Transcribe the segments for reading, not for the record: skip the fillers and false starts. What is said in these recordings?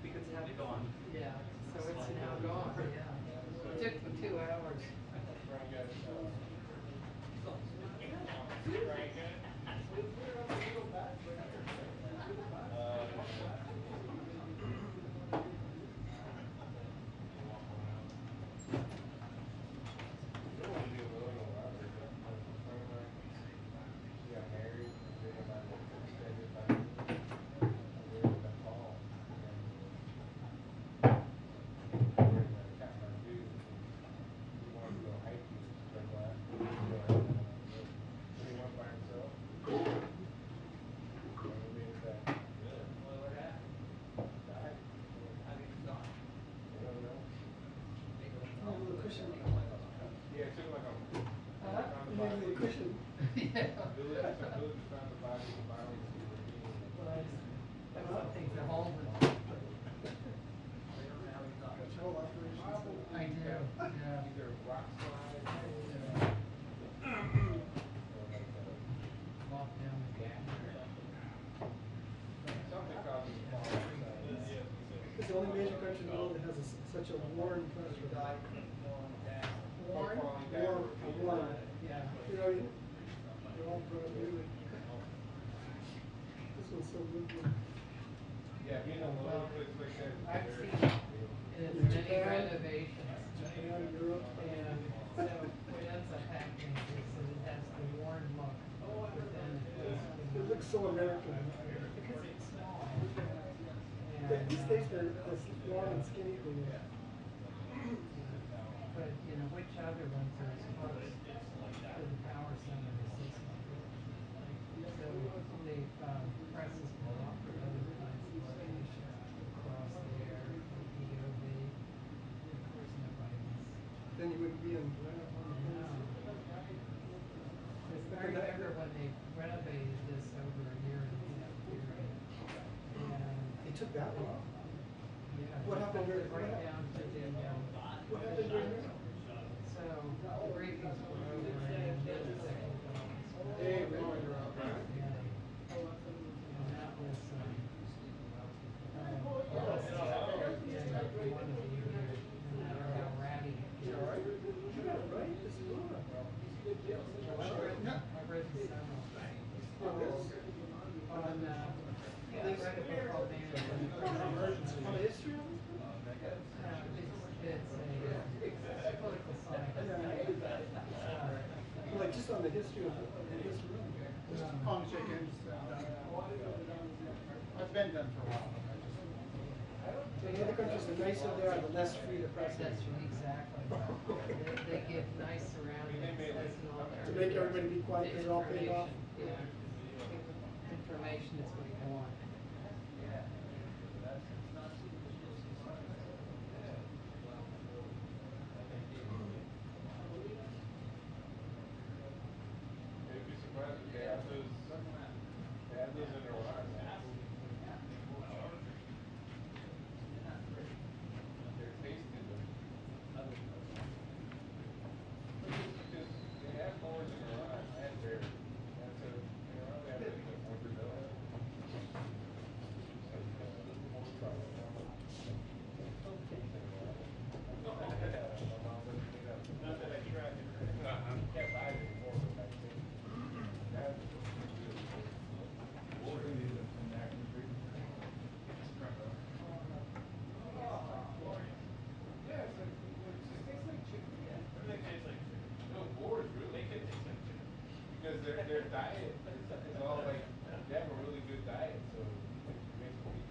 Because it had to go on. Yeah, so it's now gone, yeah. It took them 2 hours. I do, yeah. Lock down the gap. It's the only major country in the world that has such a worn president. Worn? Worn. Yeah. You know, they're all brand new. This one's so good. I've seen it in many renovations. Japan, Europe. And so what ends up happening is that it has the worn look. But then It looks so American. because it's small. These days they're as long and skinny. But you know, which other ones are as close to the power center as this one? So they've presses go up for other kinds of locations across there, EOB. Of course, nobody wants. Then you wouldn't be in. I remember when they renovated this over a year and a half period. And It took that long. yeah, What happened during right down to the What happened during that? so the briefings were over and then the technical office. Hey, we know you're out, right? Yeah. And that was yeah, you want to be here no matter how ratty it You gets. all right? You got it right. This is good. I've written several. On this? On yeah, I read a book called Management. On the history of this? It's a political science. Like just on the history of this room. Palm chickens. I've been done for a while. In other countries, the nicer they are, the less free the press is. That's exactly. They give nice surroundings as an alternative. To make everybody be quiet because they're all paid off. Yeah. Information is what you want. You'd be surprised if they have those in Iran. They're tasting them. Because they have more in Iran and there. And so in Iran they have like more vanilla. Not that I tried it. You can't buy it anymore, but I think. Yeah, it's like, it just tastes like chicken. Everything tastes like chicken. No, boars really make it taste like chicken. Because their diet is all like, they have a really good diet, so it makes them eat.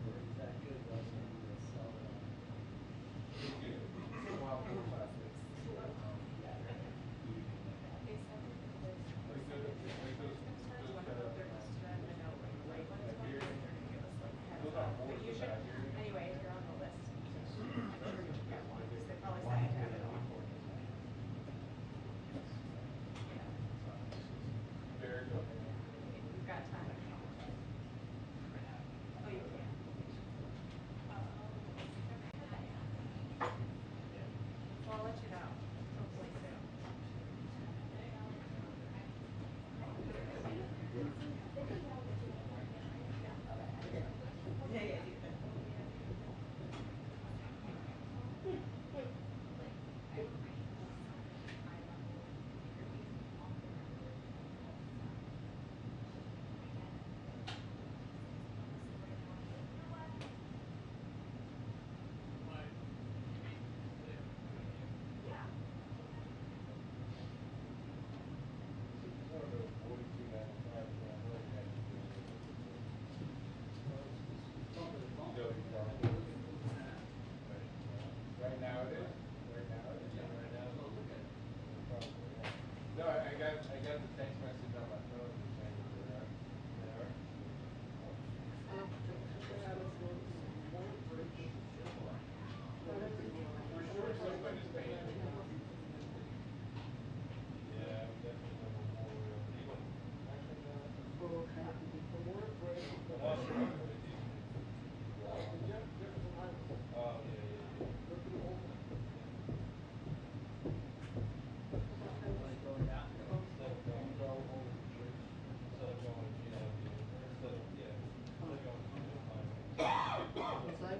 Is that good? Well, maybe we'll sell it. It's good. It's a wild boar plastic. Anyway, you're on the list. They probably say I have it on.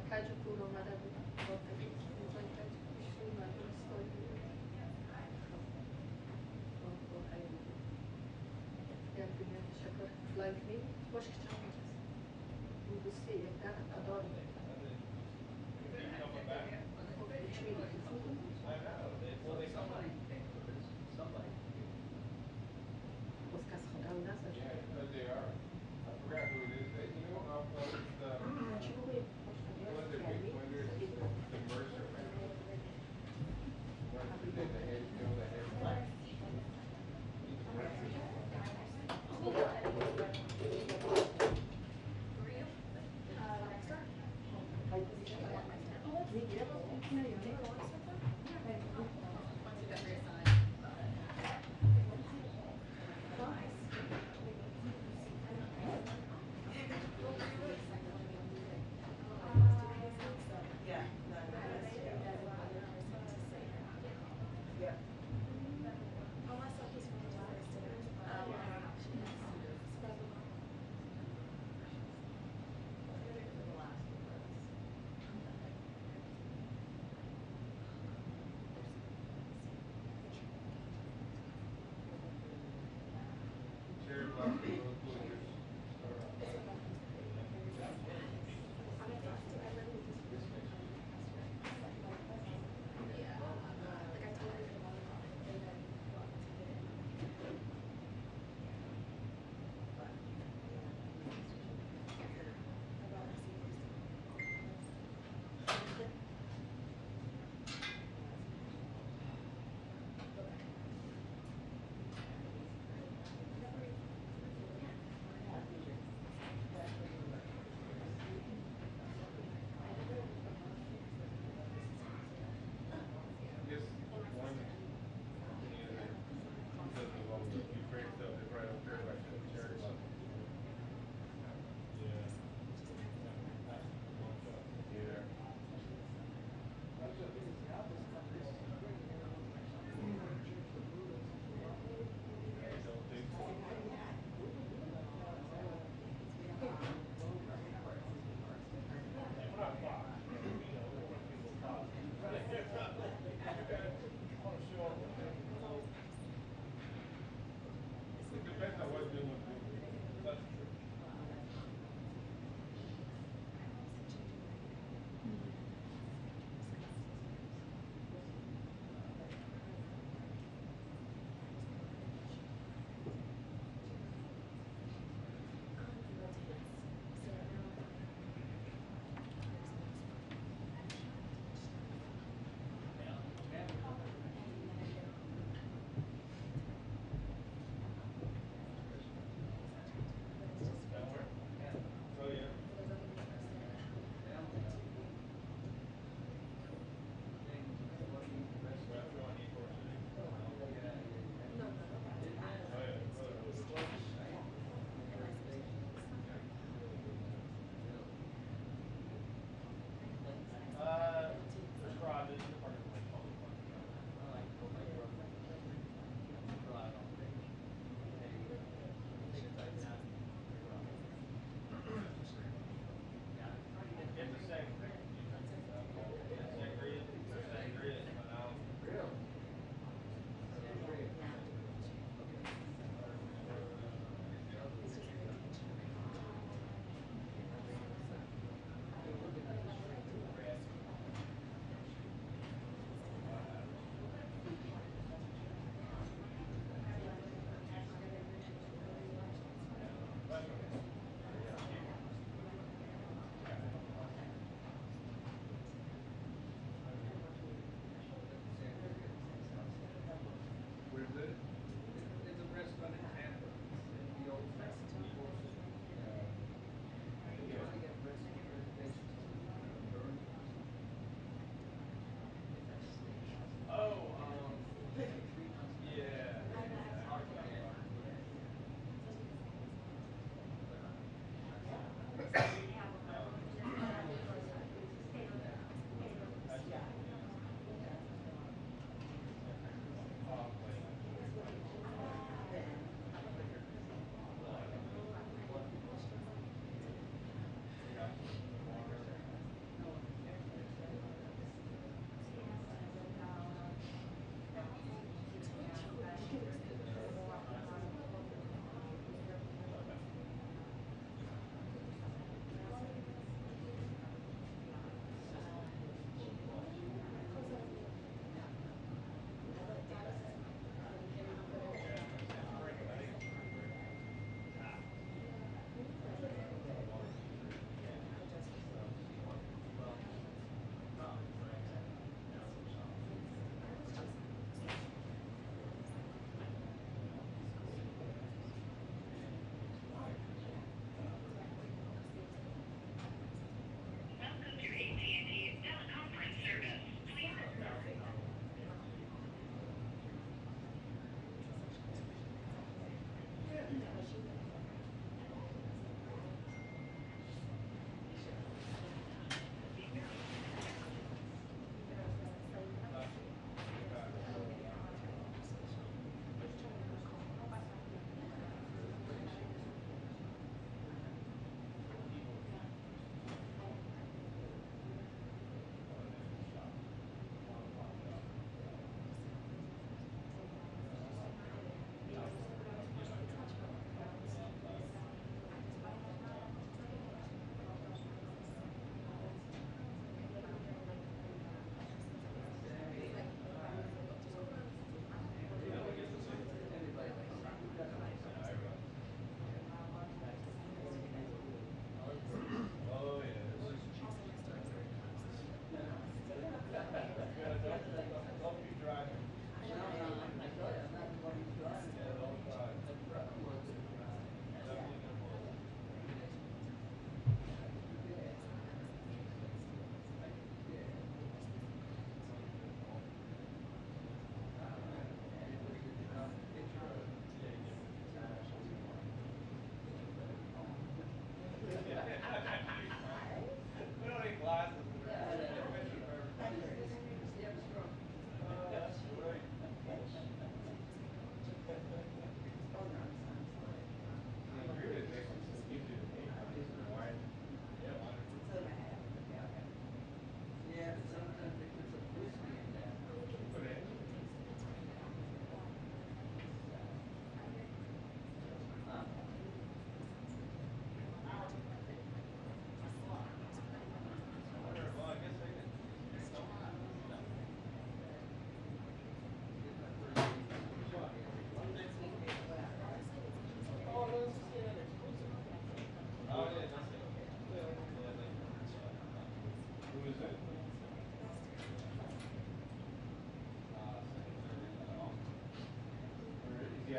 Kajuku no Madabu, what the heck is like Kajuku, Madabu story. Yeah, primeiro chakra flank me, depois que chamamos. Do C, tá? Adoro. Yeah, but they are. I forgot who it is. You know, it's the one of their big funders, the Mercer family. Mercer did the head, you know, the head.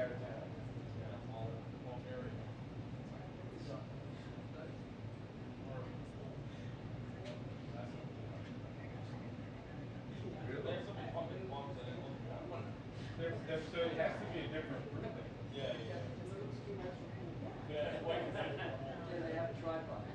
out of town. Yeah, all area. Really? So it has to be a different group then. Yeah, yeah. Yeah. Yeah, they have a tripod.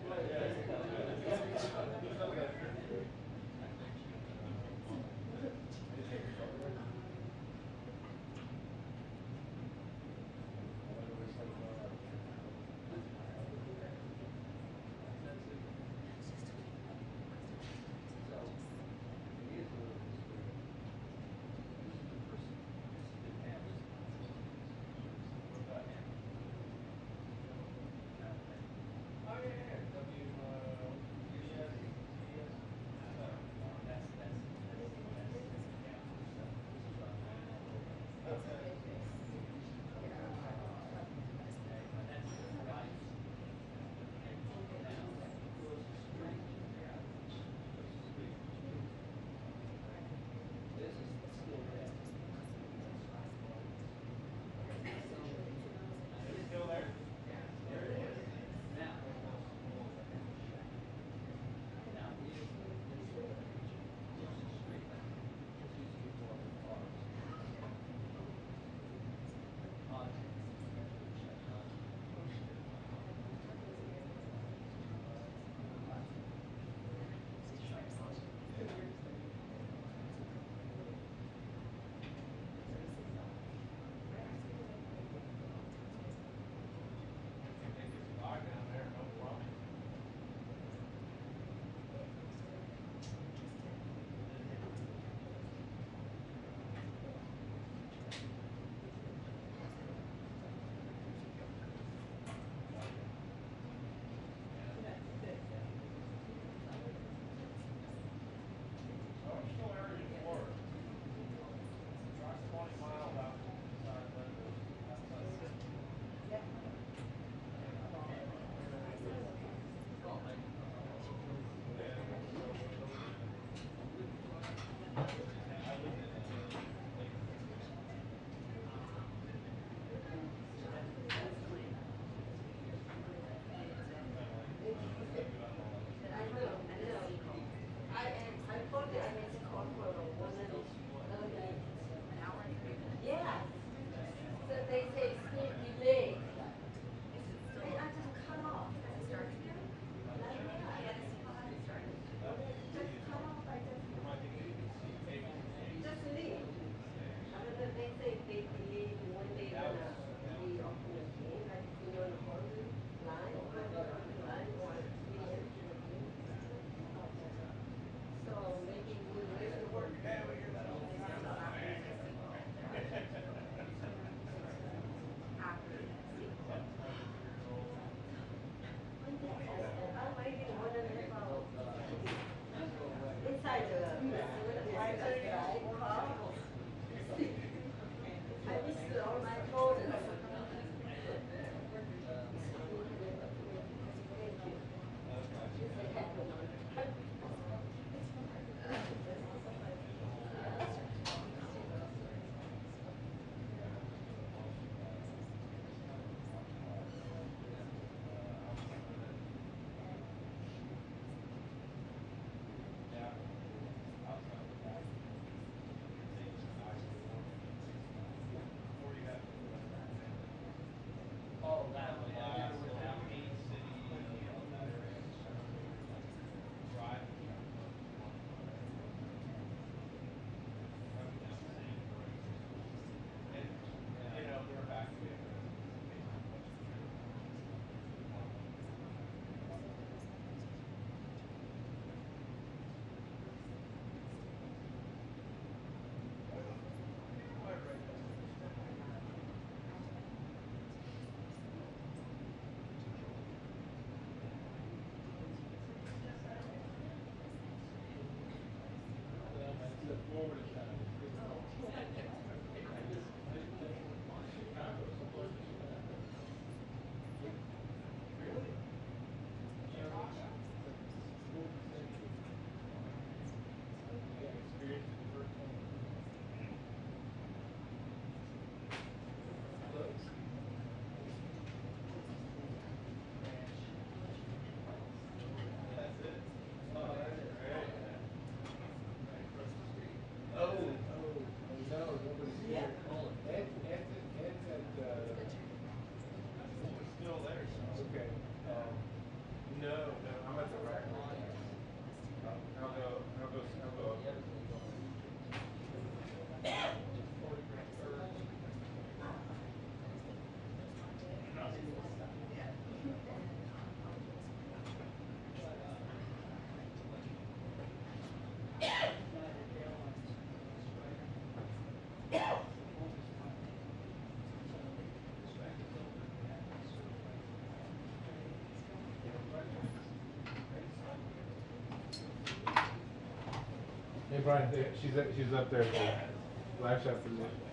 Hey Brian, she's up there for live shot position.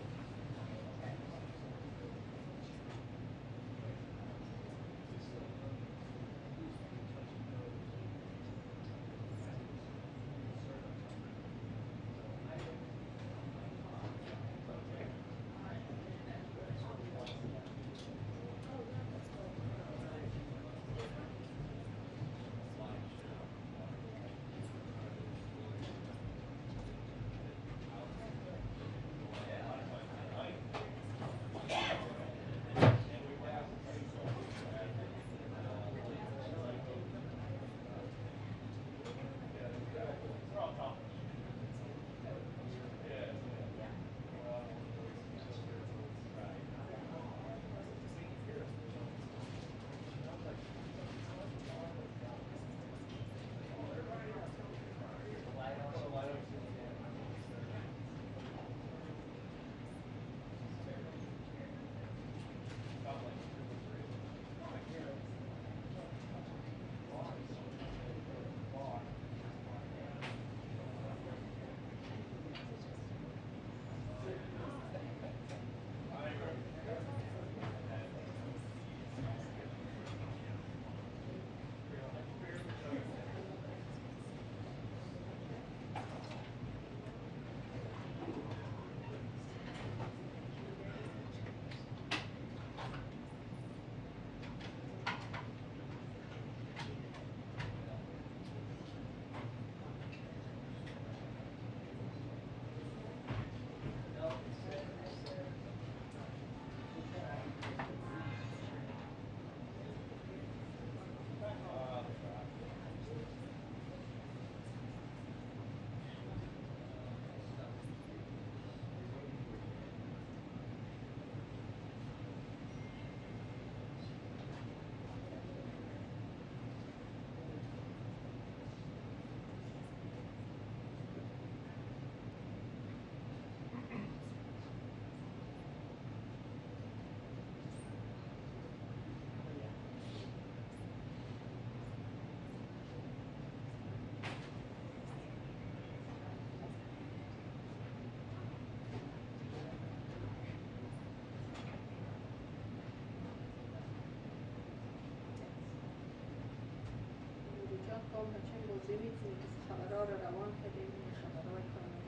جان کام بچه بازی میکنیم که خبرها رو روان کردیم خبرهای کنیم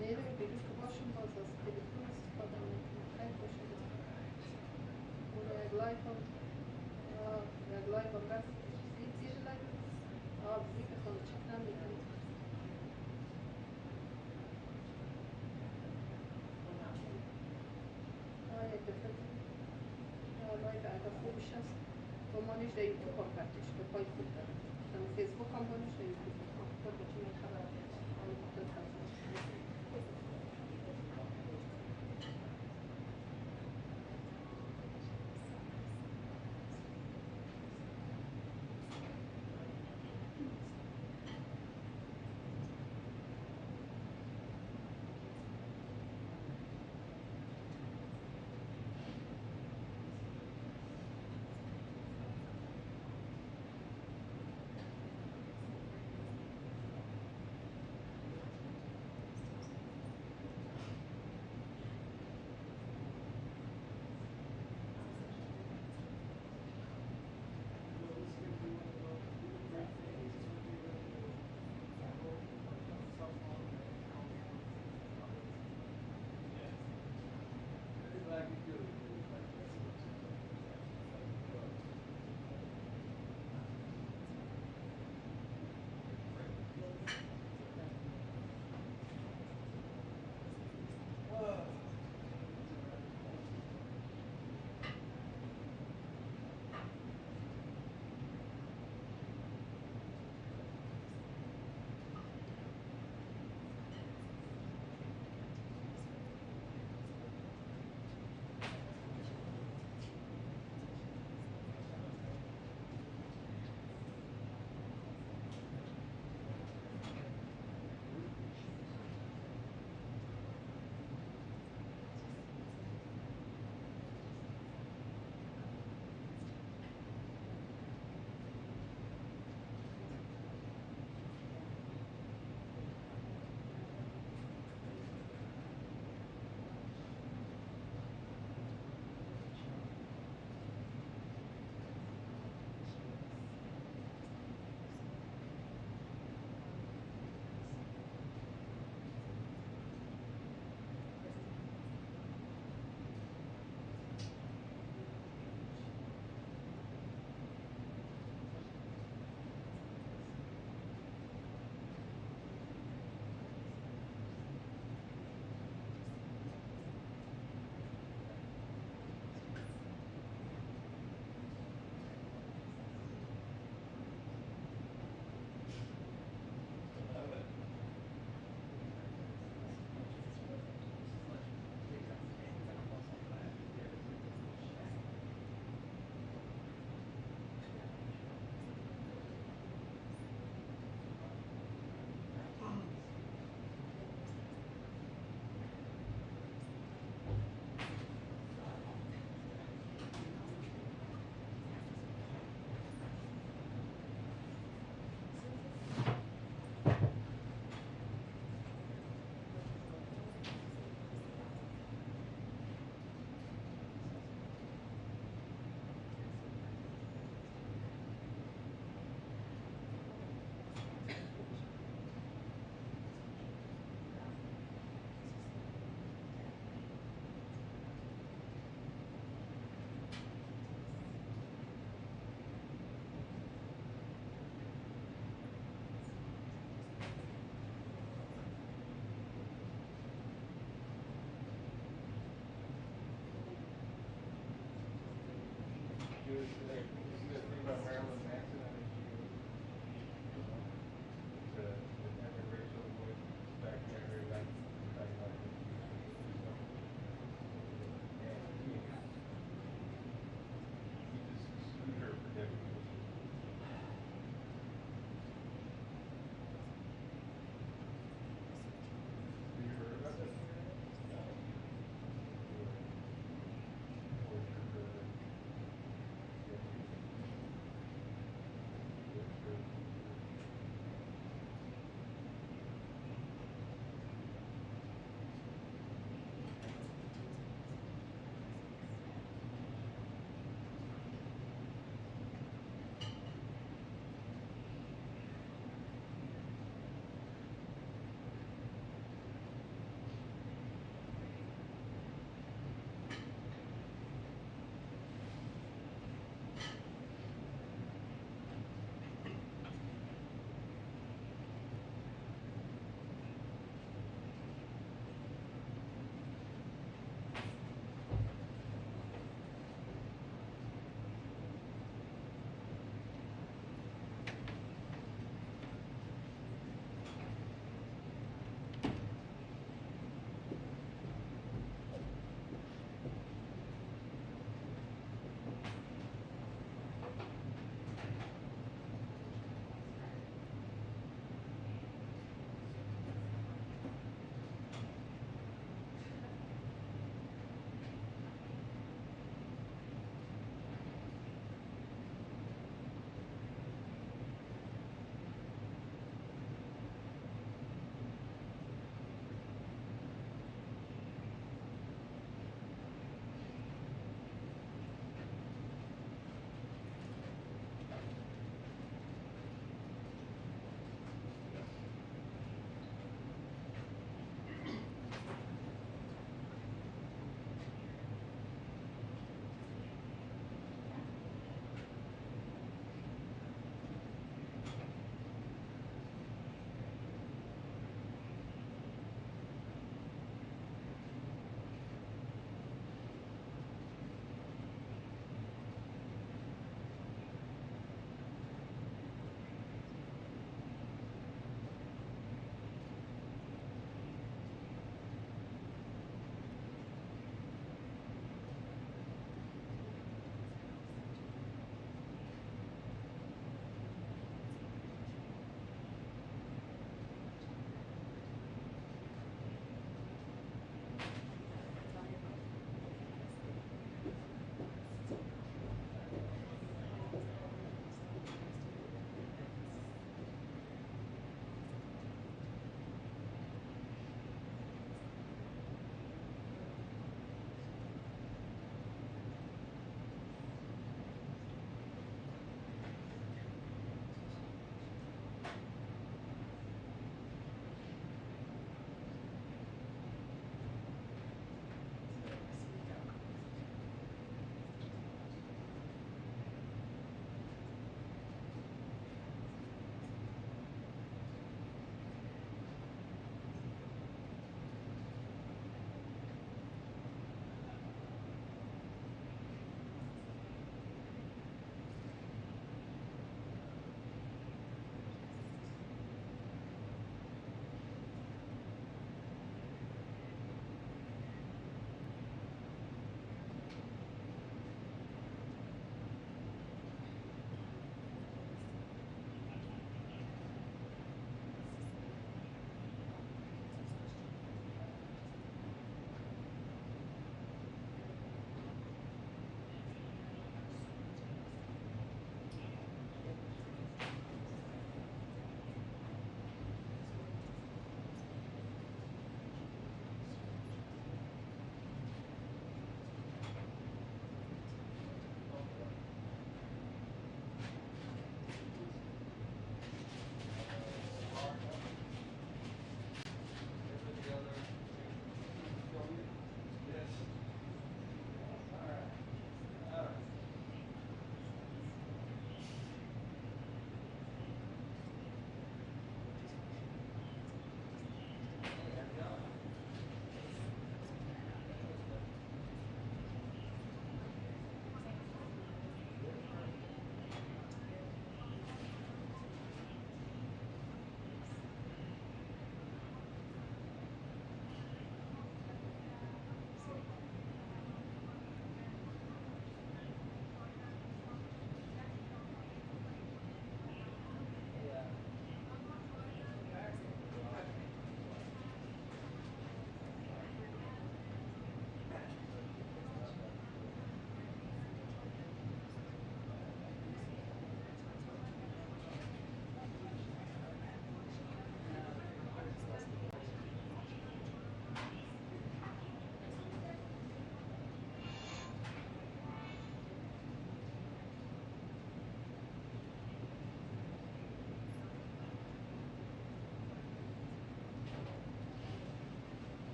نیروی دیروز که باشیم باز از تلفن استفاده میکنیم خیلی باشه اون یک لایف هم یک لایف هم رست زیر لایف زیر که خانه چک نمیکنیم یک دفعه لایف اگر خوبش هست تو مانیش در یوتیوب هم پرتش که پای خوب داره در فیسبوک هم مانیش در یوتیوب هم تو بچه می خبر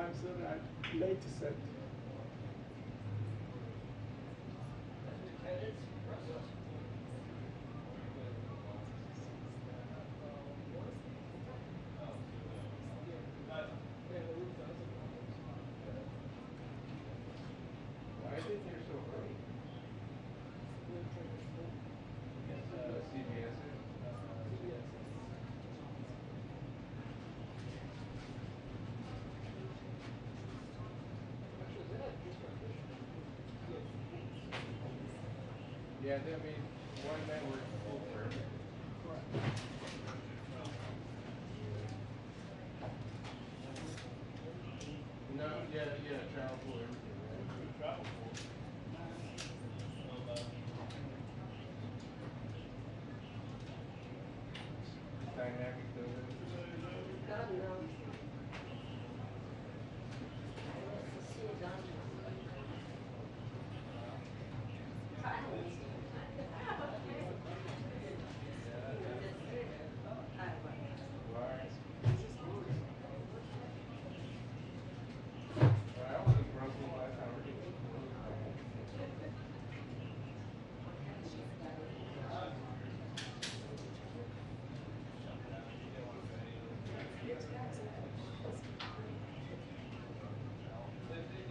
times that I'm late to set. Why is it here so early? CBS. Yeah, I mean, one network full for everything. No, yeah, travel for everything. Right? Travel for. Dynamic building. God knows. Why? I wasn't broken last time.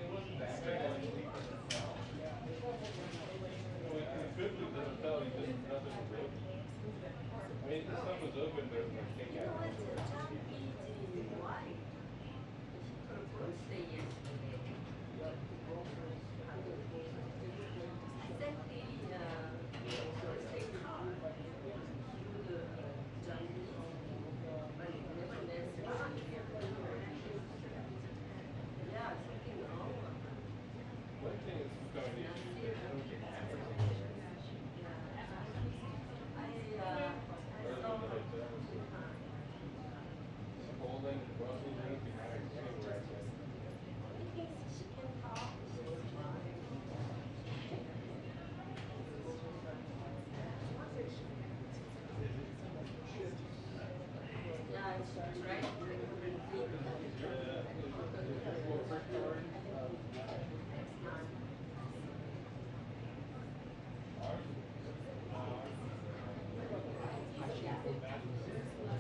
It wasn't that bad. We could lose the hotel because nothing was open. I mean, the stuff was open, but it was like takeout. One thing is becoming an issue is that they don't get cameras anymore. Or the hotels. Poland, Brussels, they don't get cameras anywhere I said.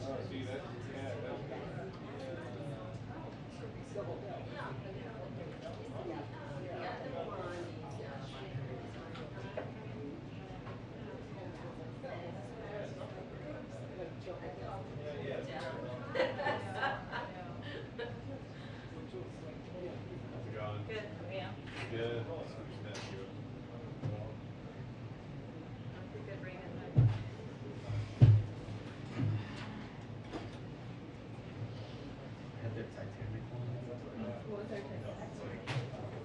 Oh, see, that's, yeah, that's good. How's it going? Good, yeah. Good. Good bringing it. I had that Titanic one. What was our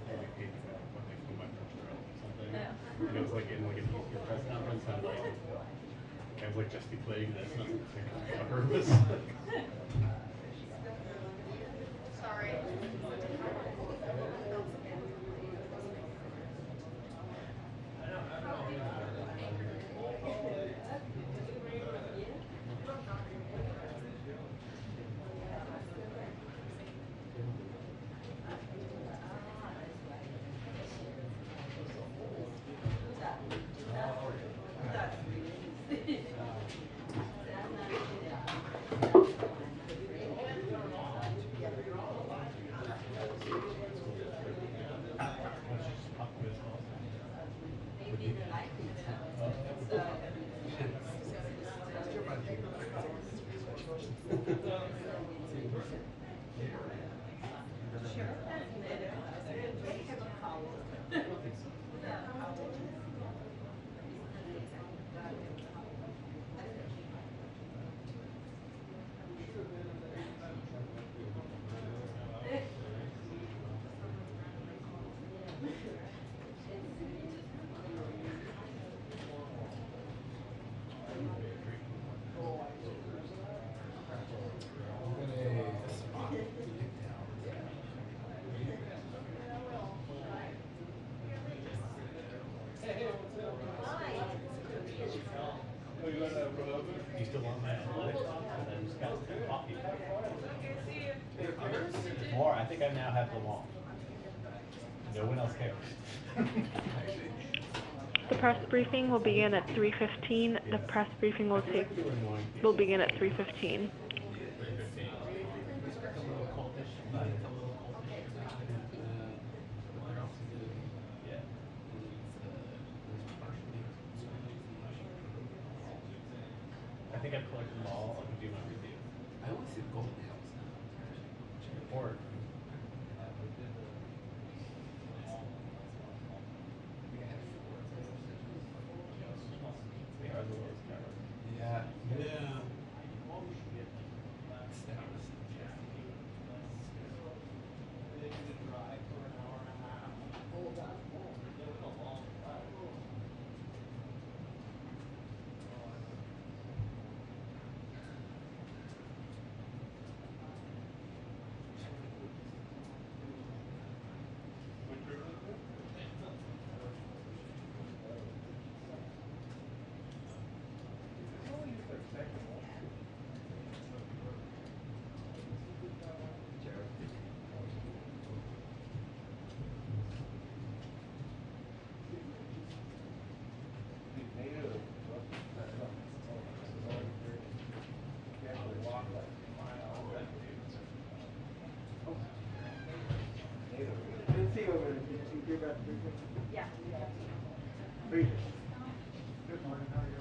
When they flew my first girl or something. Yeah. And it was like in like a press conference and I was like gesticulating this and I was like, on purpose. Sorry. Hey, think I now have them all. No one else cares. The press briefing will begin at 3:15. The press briefing will begin at 3:15. I think I've collected them all. I can do my review. I always see golden nails now. Or they are the lowest power. Yeah. Yeah. Good morning, how are you?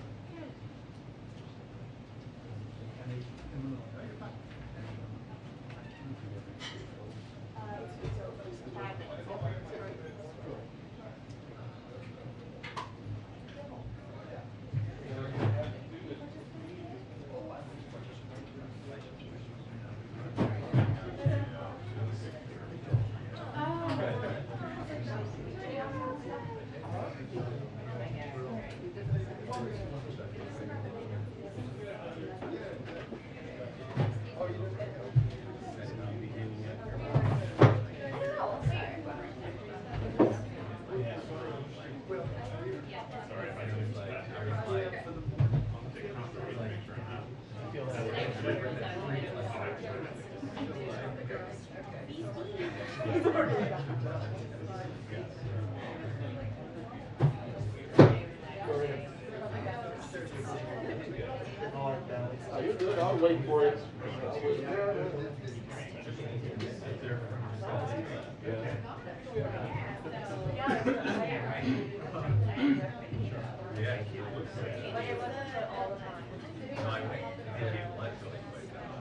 I'll wait for it.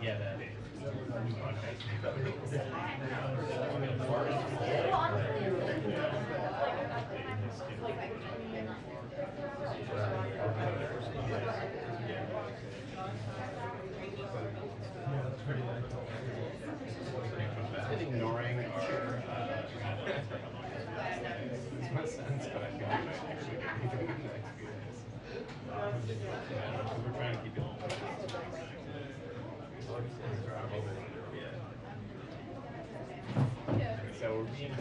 Yeah, that is. I've been ignoring our it's my sense, but I feel like I actually doing the next few days. We're trying to keep it so we're being like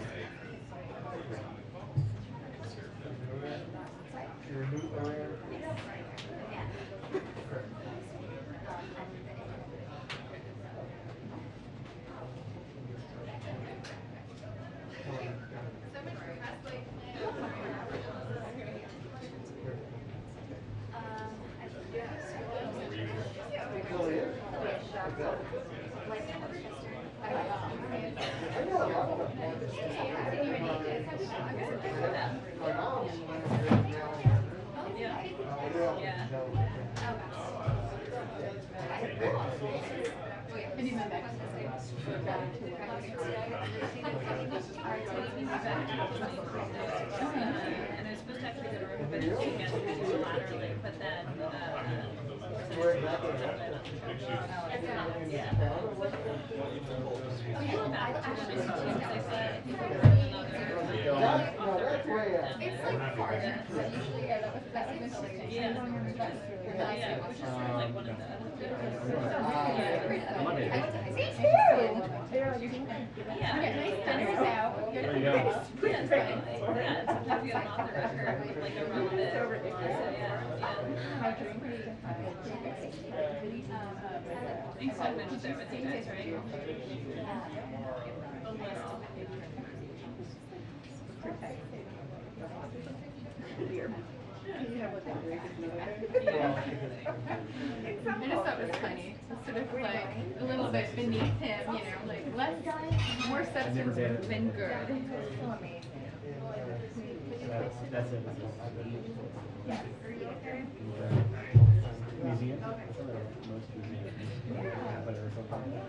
Me too. Yeah. Nice dinners out. Yeah. Yeah, it's fine. Yeah, sometimes you get them off the record, like a rough bit. So, yeah. You said been there with you guys, right? I just thought it was funny. It's sort of like a little bit beneath him, you know, like less, more substance than good. That's it. Museum? Most museums have it or something.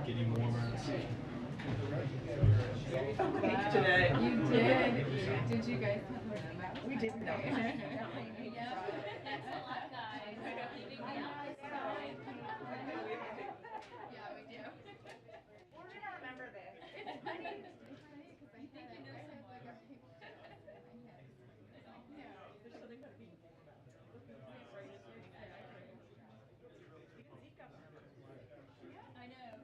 Getting warmer. Today. You did. Did you guys? We didn't know. Thanks a lot, guys. Leaving me out this time. Yeah, we do. We're gonna remember this. It's funny. It's funny because I think you know someone. Like a picture. Yeah. There's something about being I know.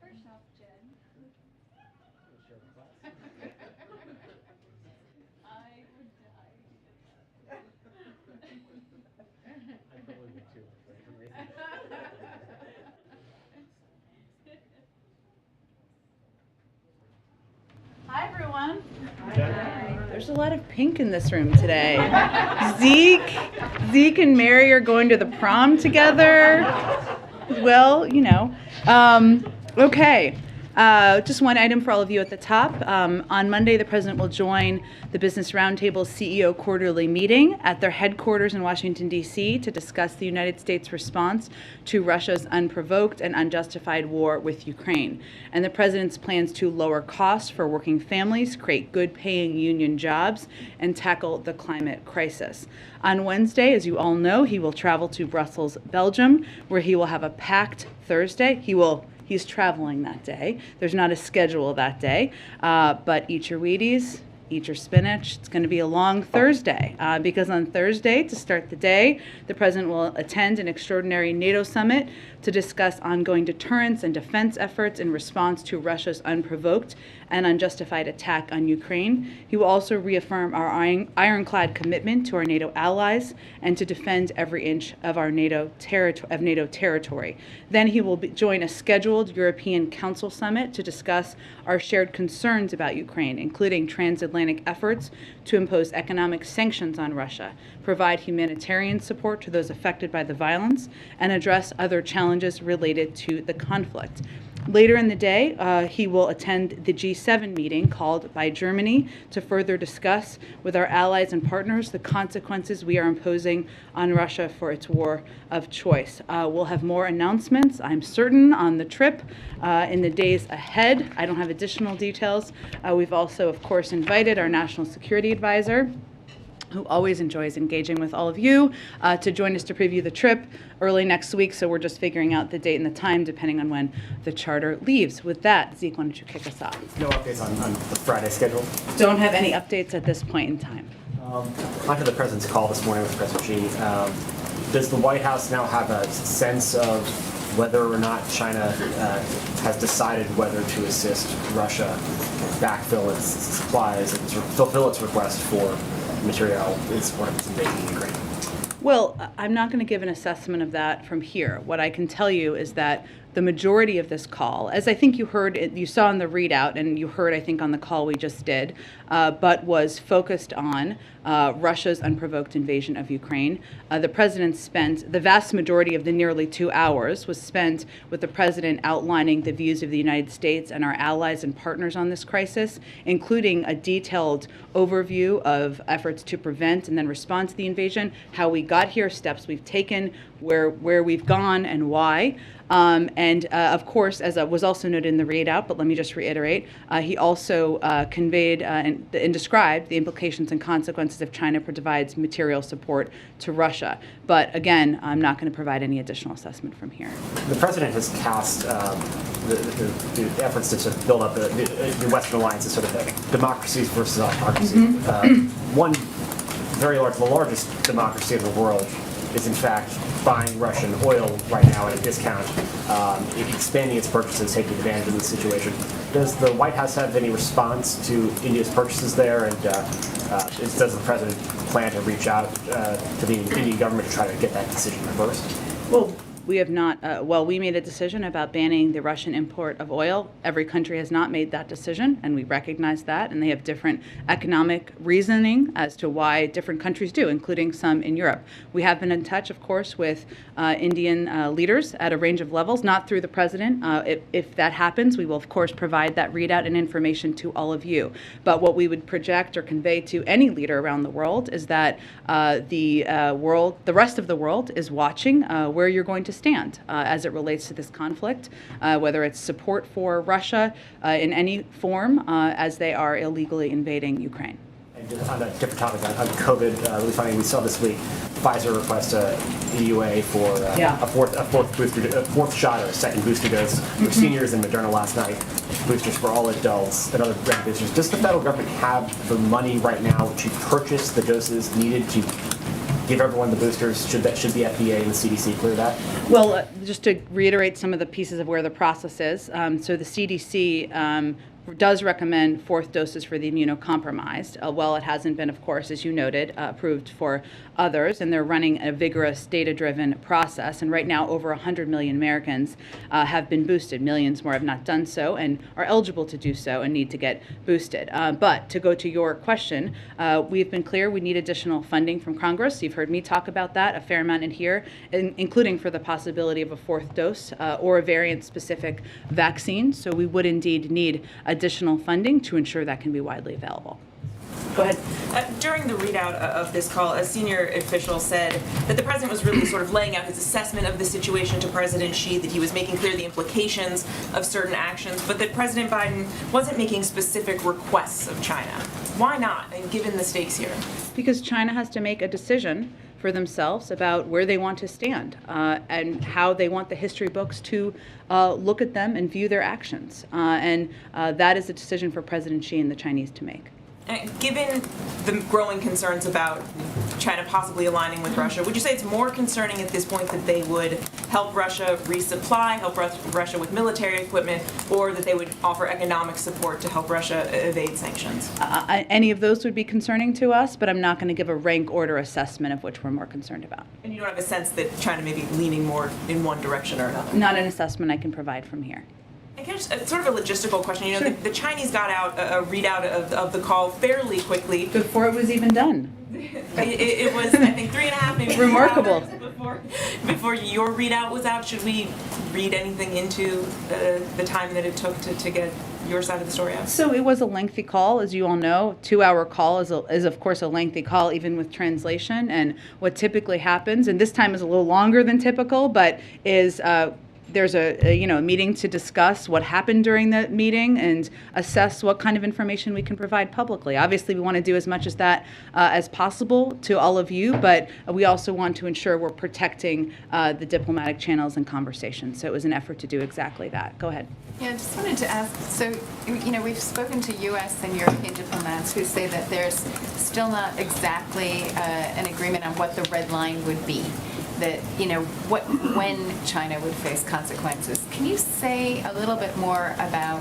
First off, Jen. I would die. I probably would too. Hi, everyone. There's a lot of pink in this room today. Zeke and Mary are going to the prom together. Well, you know. Okay. Just one item for all of you at the top. On Monday, the President will join the Business Roundtable's CEO quarterly meeting at their headquarters in Washington, D.C. to discuss the United States' response to Russia's unprovoked and unjustified war with Ukraine, and the President's plans to lower costs for working families, create good-paying union jobs, and tackle the climate crisis. On Wednesday, as you all know, he will travel to Brussels, Belgium, where he will have a packed Thursday. He's traveling that day. There's not a schedule that day, but eat your Wheaties, eat your spinach. It's going to be a long Thursday because on Thursday, to start the day, the President will attend an extraordinary Nato Summit to discuss ongoing deterrence and defense efforts in response to Russia's unprovoked and unjustified attack on Ukraine. He will also reaffirm our ironclad commitment to our NATO allies and to defend every inch of our NATO territory. Then he will join a scheduled European Council summit to discuss our shared concerns about Ukraine, including transatlantic efforts to impose economic sanctions on Russia, provide humanitarian support to those affected by the violence, and address other challenges related to the conflict. Later in the day, he will attend the G7 meeting called by Germany to further discuss with our allies and partners the consequences we are imposing on Russia for its war of choice. We'll have more announcements, I'm certain, on the trip in the days ahead. I don't have additional details. We've also, of course, invited our National Security Advisor, who always enjoys engaging with all of you, to join us to preview the trip early next week. So we're just figuring out the date and the time depending on when the charter leaves. With that, Zeke, why don't you kick us off? No updates on the Friday schedule? Don't have any updates at this point in time. After the President's call this morning with President Xi, does the White House now have a sense of whether or not China has decided whether to assist Russia backfill its supplies and fulfill its request for material is one of its invading Ukraine? Well, I'm not going to give an assessment of that from here. What I can tell you is that the majority of this call, as I think you heard, you saw in the readout, and you heard, I think, on the call we just did, but was focused on Russia's unprovoked invasion of Ukraine. The President spent, the vast majority of the nearly 2 hours was spent with the President outlining the views of the United States and our allies and partners on this crisis, including a detailed overview of efforts to prevent and then respond to the invasion, how we got here, steps we've taken, where we've gone, and why. Of course, as was also noted in the readout, but let me just reiterate, he also conveyed and described the implications and consequences if China provides material support to Russia. But again, I'm not going to provide any additional assessment from here. The president has cast the efforts to sort of build up the Western alliance as sort of a democracies versus autocracy. One very large, the largest democracy in the world is in fact buying Russian oil right now at a discount, expanding its purchases, taking advantage of the situation. Does the White House have any response to India's purchases there, and does the president plan to reach out to the Indian government to try to get that decision reversed? Well, we have not, we made a decision about banning the Russian import of oil. Every country has not made that decision, and we recognize that, and they have different economic reasoning as to why different countries do, including some in Europe. We have been in touch, of course, with Indian leaders at a range of levels, not through the president. If that happens, we will, of course, provide that readout and information to all of you. But what we would project or convey to any leader around the world is that the rest of the world is watching where you're going to stand as it relates to this conflict, whether it's support for Russia in any form as they are illegally invading Ukraine. And just on a different topic, on COVID, really funny, we saw this week Pfizer request a EUA for a fourth shot or a second booster dose for seniors, and Moderna last night boosters for all adults and other boosters. Does the federal government have the money right now to purchase the doses needed to give everyone the boosters? Should the FDA and the CDC clear that? Well, just to reiterate some of the pieces of where the process is. So the CDC does recommend fourth doses for the immunocompromised. While it hasn't been, of course, as you noted, approved for others, and they're running a vigorous data-driven process. And right now, over 100 million Americans have been boosted. Millions more have not done so and are eligible to do so and need to get boosted. But to go to your question, we've been clear we need additional funding from Congress. You've heard me talk about that a fair amount in here, including for the possibility of a fourth dose or a variant-specific vaccine. So we would indeed need additional funding to ensure that can be widely available. Go ahead. During the readout of this call, a senior official said that the president was really sort of laying out his assessment of the situation to President Xi, that he was making clear the implications of certain actions, but that President Biden wasn't making specific requests of China. Why not, and given the stakes here? Because China has to make a decision for themselves about where they want to stand and how they want the history books to look at them and view their actions. And that is a decision for President Xi and the Chinese to make. Given the growing concerns about China possibly aligning with Russia, would you say it's more concerning at this point that they would help Russia resupply, help Russia with military equipment, or that they would offer economic support to help Russia evade sanctions? Any of those would be concerning to us, but I'm not going to give a rank order assessment of which we're more concerned about. And you don't have a sense that China may be leaning more in one direction or another? Not an assessment I can provide from here. Sort of a logistical question. You know, the Chinese got out a readout of the call fairly quickly. Before it was even done. It was, I think, 3.5, maybe remarkable. 4 hours before your readout was out. Should we read anything into the time that it took to get your side of the story out? So it was a lengthy call, as you all know. 2-hour call is of course a lengthy call, even with translation. And what typically happens, and this time is a little longer than typical, but is there's a meeting to discuss what happened during the meeting and assess what kind of information we can provide publicly. Obviously, we want to do as much as that as possible to all of you, but we also want to ensure we're protecting the diplomatic channels and conversations. So it was an effort to do exactly that. Go ahead. Yeah, I just wanted to ask, so, we've spoken to U.S. and European diplomats who say that there's still not exactly an agreement on what the red line would be. That, when China would face consequences. Can you say a little bit more about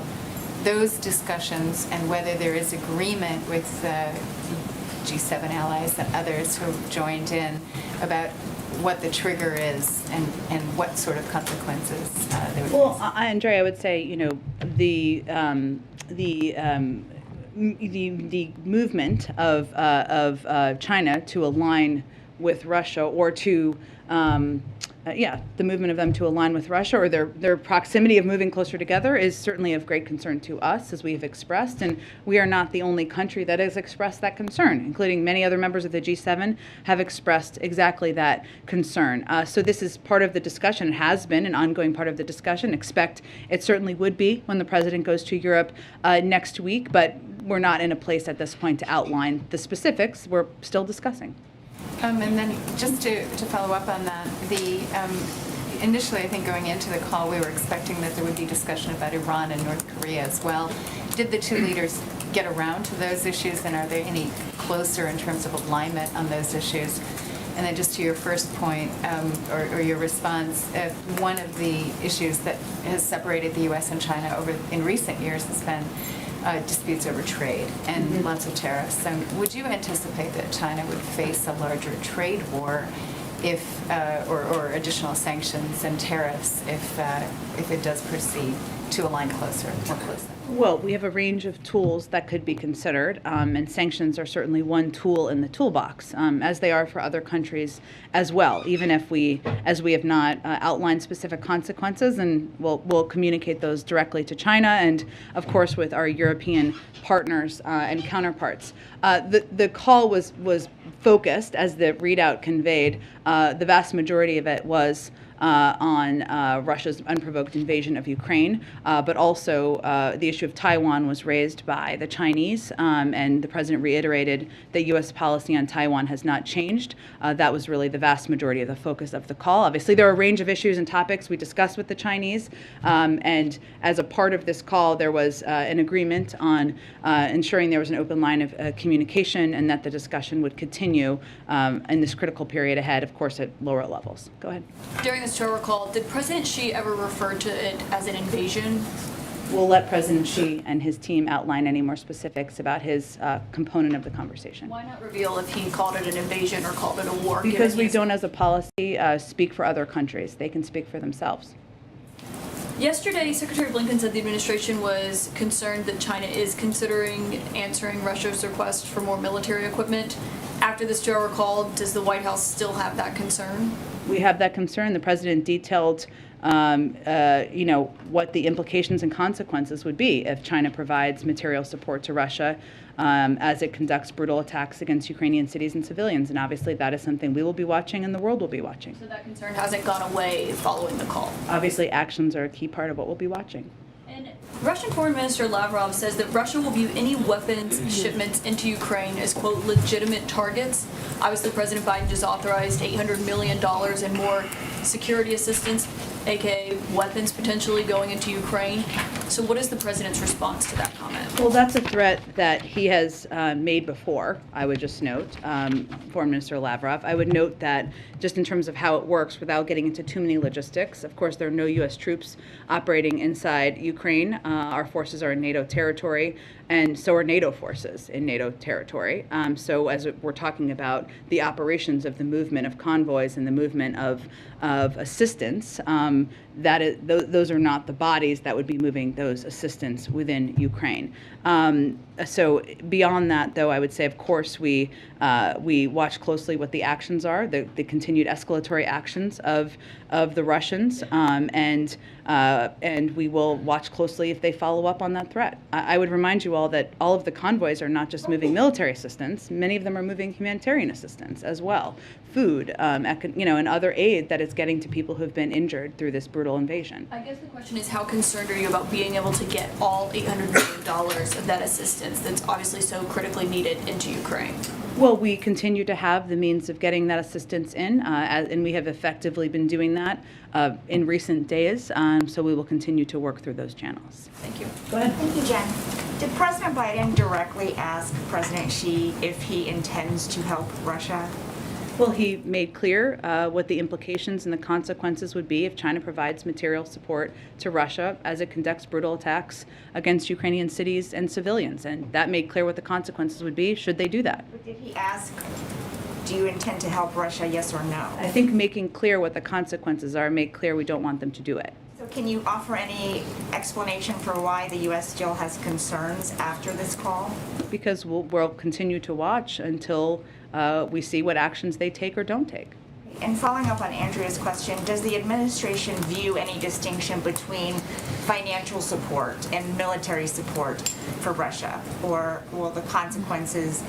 those discussions and whether there is agreement with G7 allies and others who joined in about what the trigger is and what sort of consequences there would be? Well, Andrea, I would say, the movement of China to align with Russia or to the movement of them to align with Russia, or their proximity of moving closer together, is certainly of great concern to us, as we have expressed, and we are not the only country that has expressed that concern, including many other members of the G7 have expressed exactly that concern. So this is part of the discussion. It has been an ongoing part of the discussion. Expect it certainly would be when the president goes to Europe next week, but we're not in a place at this point to outline the specifics. We're still discussing. And then just to follow up on that, initially I think going into the call we were expecting that there would be discussion about Iran and North Korea as well. Did the two leaders get around to those issues, and are they any closer in terms of alignment on those issues? And then just to your first point, or your response, one of the issues that has separated the U.S. and China in recent years has been disputes over trade and lots of tariffs. Would you anticipate that China would face a larger trade war or additional sanctions and tariffs if it does proceed to align more closely? Well, we have a range of tools that could be considered, and sanctions are certainly one tool in the toolbox, as they are for other countries as well, even if as we have not outlined specific consequences, and we'll communicate those directly to China and, of course, with our European partners and counterparts. The call was focused, as the readout conveyed, the vast majority of it was on Russia's unprovoked invasion of Ukraine, but also the issue of Taiwan was raised by the Chinese, and the president reiterated that U.S. policy on Taiwan has not changed. That was really the vast majority of the focus of the call. Obviously, there are a range of issues and topics we discussed with the Chinese, and as a part of this call, there was an agreement on ensuring there was an open line of communication and that the discussion would continue in this critical period ahead, of course, at lower levels. Go ahead. During the show recall, did President Xi ever refer to it as an invasion? We'll let President Xi and his team outline any more specifics about his component of the conversation. Why not reveal if he called it an invasion or called it a war? Because we don't, as a policy, speak for other countries. They can speak for themselves. Yesterday, Secretary Blinken said the administration was concerned that China is considering answering Russia's request for more military equipment. After this Joe recall, does the White House still have that concern? We have that concern. The president detailed, what the implications and consequences would be if China provides material support to Russia as it conducts brutal attacks against Ukrainian cities and civilians. And obviously that is something we will be watching and the world will be watching. So that concern hasn't gone away following the call? Obviously actions are a key part of what we'll be watching. And Russian Foreign Minister Lavrov says that Russia will view any weapons shipments into Ukraine as, quote, legitimate targets. Obviously, President Biden just authorized $800 million in more security assistance, aka weapons potentially going into Ukraine. So what is the president's response to that comment? Well, that's a threat that he has made before, I would just note, Foreign Minister Lavrov. I would note that just in terms of how it works, without getting into too many logistics, of course, there are no U.S. troops operating inside Ukraine. Our forces are in NATO territory, and so are NATO forces in NATO territory. So as we're talking about the operations of the movement of convoys and the movement of assistance, those are not the bodies that would be moving those assistance within Ukraine. So beyond that, though, I would say, of course, we watch closely what the actions are, the continued escalatory actions of the Russians, and we will watch closely if they follow up on that threat. I would remind you all that all of the convoys are not just moving military assistance; many of them are moving humanitarian assistance as well, food, and other aid that is getting to people who have been injured through this brutal invasion. I guess the question is, how concerned are you about being able to get all $800 million of that assistance that's obviously so critically needed into Ukraine? Well, we continue to have the means of getting that assistance in, and we have effectively been doing that in recent days, so we will continue to work through those channels. Thank you. Go ahead. Thank you, Jen. Did President Biden directly ask President Xi if he intends to help Russia? Well, he made clear what the implications and the consequences would be if China provides material support to Russia as it conducts brutal attacks against Ukrainian cities and civilians. And that made clear what the consequences would be should they do that. But did he ask, do you intend to help Russia, yes or no? I think making clear what the consequences are made clear we don't want them to do it. So can you offer any explanation for why the U.S. still has concerns after this call? Because we'll continue to watch until we see what actions they take or don't take. And following up on Andrea's question, does the administration view any distinction between financial support and military support for Russia? Or will the consequences,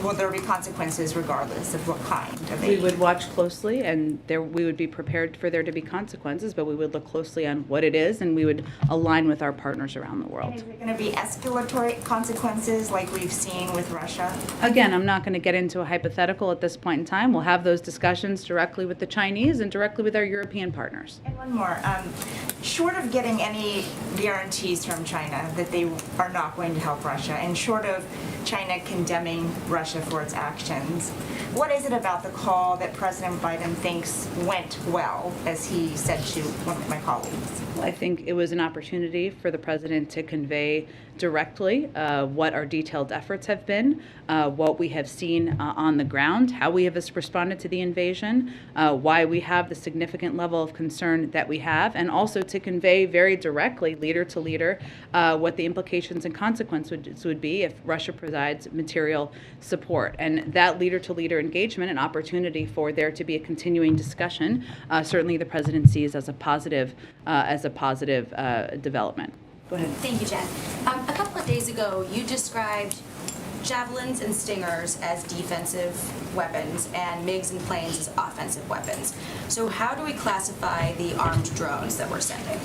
will there be consequences regardless of what kind of aid? We would watch closely, and we would be prepared for there to be consequences, but we would look closely on what it is, and we would align with our partners around the world. And is it going to be escalatory consequences like we've seen with Russia? Again, I'm not going to get into a hypothetical at this point in time. We'll have those discussions directly with the Chinese and directly with our European partners. And one more. Short of getting any guarantees from China that they are not going to help Russia, and short of China condemning Russia for its actions, what is it about the call that President Biden thinks went well, as he said to one of my colleagues? I think it was an opportunity for the president to convey directly what our detailed efforts have been, what we have seen on the ground, how we have responded to the invasion, why we have the significant level of concern that we have, and also to convey very directly, leader to leader, what the implications and consequences would be if Russia provides material support. And that leader to leader engagement, an opportunity for there to be a continuing discussion, certainly the president sees as a positive development. Go ahead. Thank you, Jen. A couple of days ago, you described javelins and stingers as defensive weapons and MiGs and planes as offensive weapons. So how do we classify the armed drones that we're sending?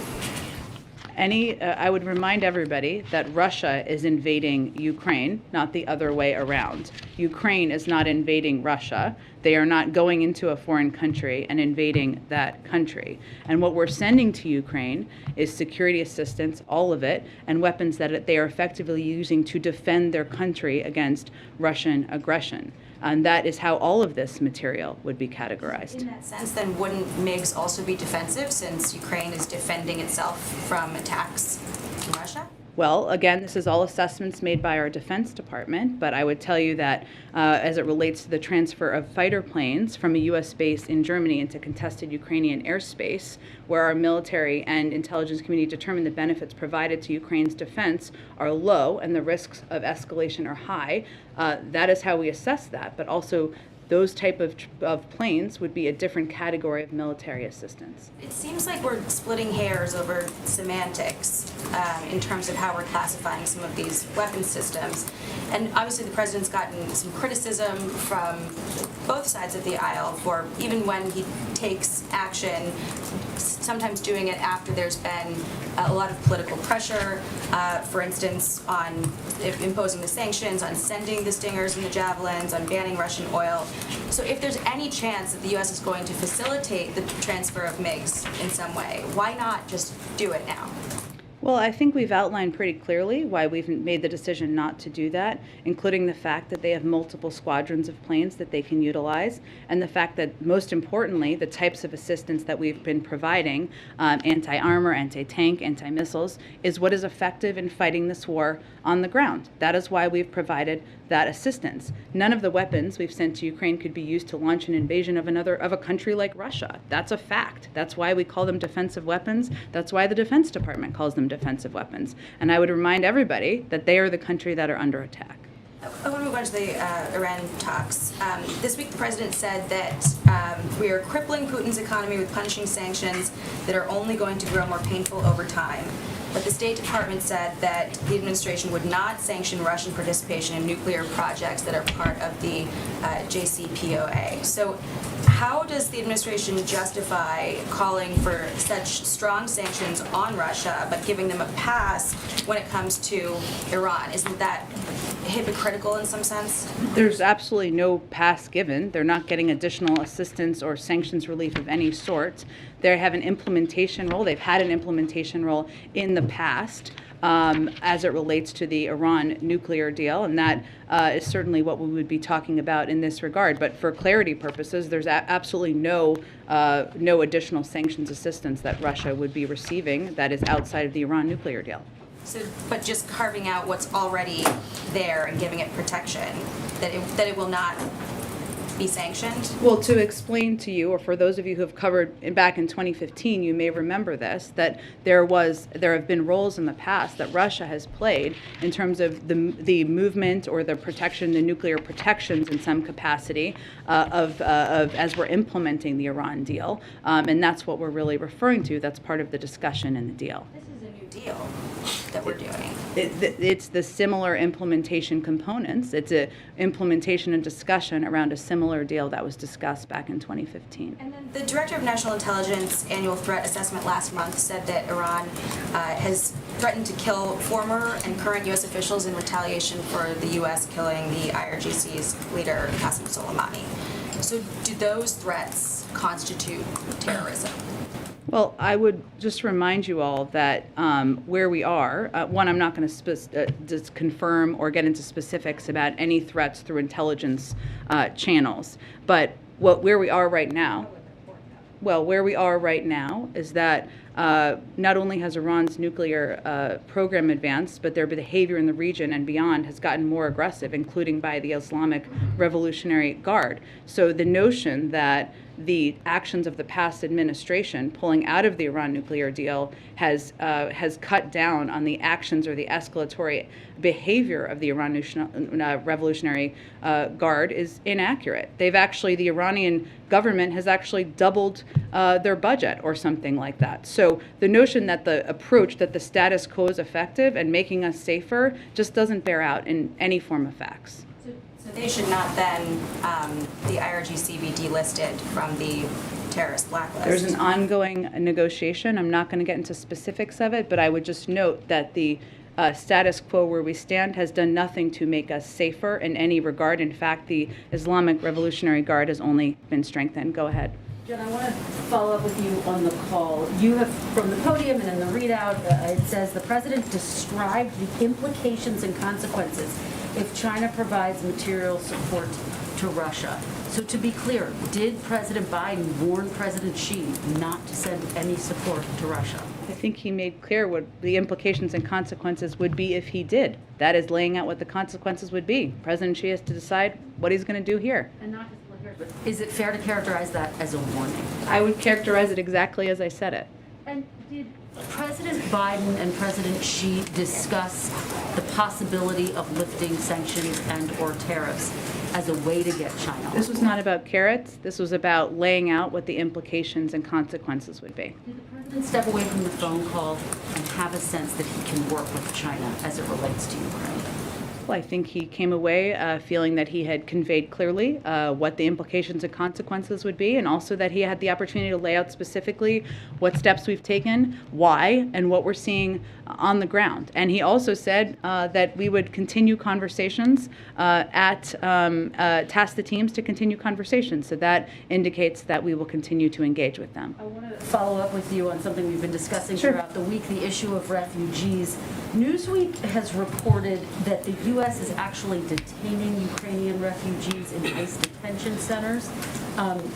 I would remind everybody that Russia is invading Ukraine, not the other way around. Ukraine is not invading Russia. They are not going into a foreign country and invading that country. And what we're sending to Ukraine is security assistance, all of it, and weapons that they are effectively using to defend their country against Russian aggression. And that is how all of this material would be categorized. In that sense, then wouldn't MiGs also be defensive, since Ukraine is defending itself from attacks from Russia? Well, again, this is all assessments made by our Defense Department, but I would tell you that as it relates to the transfer of fighter planes from a U.S. base in Germany into contested Ukrainian airspace, where our military and intelligence community determined the benefits provided to Ukraine's defense are low and the risks of escalation are high, that is how we assess that. But also, those type of planes would be a different category of military assistance. It seems like we're splitting hairs over semantics in terms of how we're classifying some of these weapon systems. And obviously the president's gotten some criticism from both sides of the aisle for, even when he takes action, sometimes doing it after there's been a lot of political pressure, for instance, on imposing the sanctions, on sending the stingers and the javelins, on banning Russian oil. So if there's any chance that the U.S. is going to facilitate the transfer of MiGs in some way, why not just do it now? Well, I think we've outlined pretty clearly why we've made the decision not to do that, including the fact that they have multiple squadrons of planes that they can utilize, and the fact that, most importantly, the types of assistance that we've been providing, anti-armor, anti-tank, anti-missiles, is what is effective in fighting this war on the ground. That is why we've provided that assistance. None of the weapons we've sent to Ukraine could be used to launch an invasion of a country like Russia. That's a fact. That's why we call them defensive weapons. That's why the Defense Department calls them defensive weapons. And I would remind everybody that they are the country that are under attack. I want to move on to the Iran talks. This week the president said that we are crippling Putin's economy with punishing sanctions that are only going to grow more painful over time. But the State Department said that the administration would not sanction Russian participation in nuclear projects that are part of the JCPOA. So how does the administration justify calling for such strong sanctions on Russia but giving them a pass when it comes to Iran? Isn't that hypocritical in some sense? There's absolutely no pass given. They're not getting additional assistance or sanctions relief of any sort. They have an implementation role. They've had an implementation role in the past as it relates to the Iran nuclear deal, and that is certainly what we would be talking about in this regard. But for clarity purposes, there's absolutely no additional sanctions assistance that Russia would be receiving that is outside of the Iran nuclear deal. So, but just carving out what's already there and giving it protection, that it will not be sanctioned? Well, to explain to you, or for those of you who have covered back in 2015, you may remember this, that there have been roles in the past that Russia has played in terms of the movement or the protection, the nuclear protections in some capacity of as we're implementing the Iran deal, and that's what we're really referring to. That's part of the discussion in the deal. This is a new deal that we're doing. It's the similar implementation components. It's a implementation and discussion around a similar deal that was discussed back in 2015. And then the Director of National Intelligence annual threat assessment last month said that Iran has threatened to kill former and current U.S. officials in retaliation for the U.S. killing the IRGC's leader, Qasem Soleimani. So do those threats constitute terrorism? Well, I would just remind you all that where we are, one, I'm not going to just confirm or get into specifics about any threats through intelligence channels, but where we are right now, is that not only has Iran's nuclear program advanced, but their behavior in the region and beyond has gotten more aggressive, including by the Islamic Revolutionary Guard. So the notion that the actions of the past administration pulling out of the Iran nuclear deal has cut down on the actions or the escalatory behavior of the Iran Revolutionary Guard is inaccurate. The Iranian government has actually doubled their budget or something like that. So the notion that the approach that the status quo is effective and making us safer just doesn't bear out in any form of facts. So they should not then, the IRGC be delisted from the terrorist blacklist? There's an ongoing negotiation. I'm not going to get into specifics of it, but I would just note that the status quo where we stand has done nothing to make us safer in any regard. In fact, the Islamic Revolutionary Guard has only been strengthened. Go ahead. Jen, I want to follow up with you on the call. You have, from the podium and in the readout, it says the president described the implications and consequences if China provides material support to Russia. So to be clear, did President Biden warn President Xi not to send any support to Russia? I think he made clear what the implications and consequences would be if he did. That is laying out what the consequences would be. President Xi has to decide what he's going to do here. And not just here, but is it fair to characterize that as a warning? I would characterize it exactly as I said it. And did President Biden and President Xi discuss the possibility of lifting sanctions and or tariffs as a way to get China? This was not about carrots. This was about laying out what the implications and consequences would be. Did the president step away from the phone call and have a sense that he can work with China as it relates to Ukraine? Well, I think he came away feeling that he had conveyed clearly what the implications and consequences would be, and also that he had the opportunity to lay out specifically what steps we've taken, why, and what we're seeing on the ground. And he also said that we would continue conversations task the teams to continue conversations. So that indicates that we will continue to engage with them. I want to follow up with you on something we've been discussing throughout the week, the issue of refugees. Newsweek has reported that the U.S. is actually detaining Ukrainian refugees in ICE detention centers,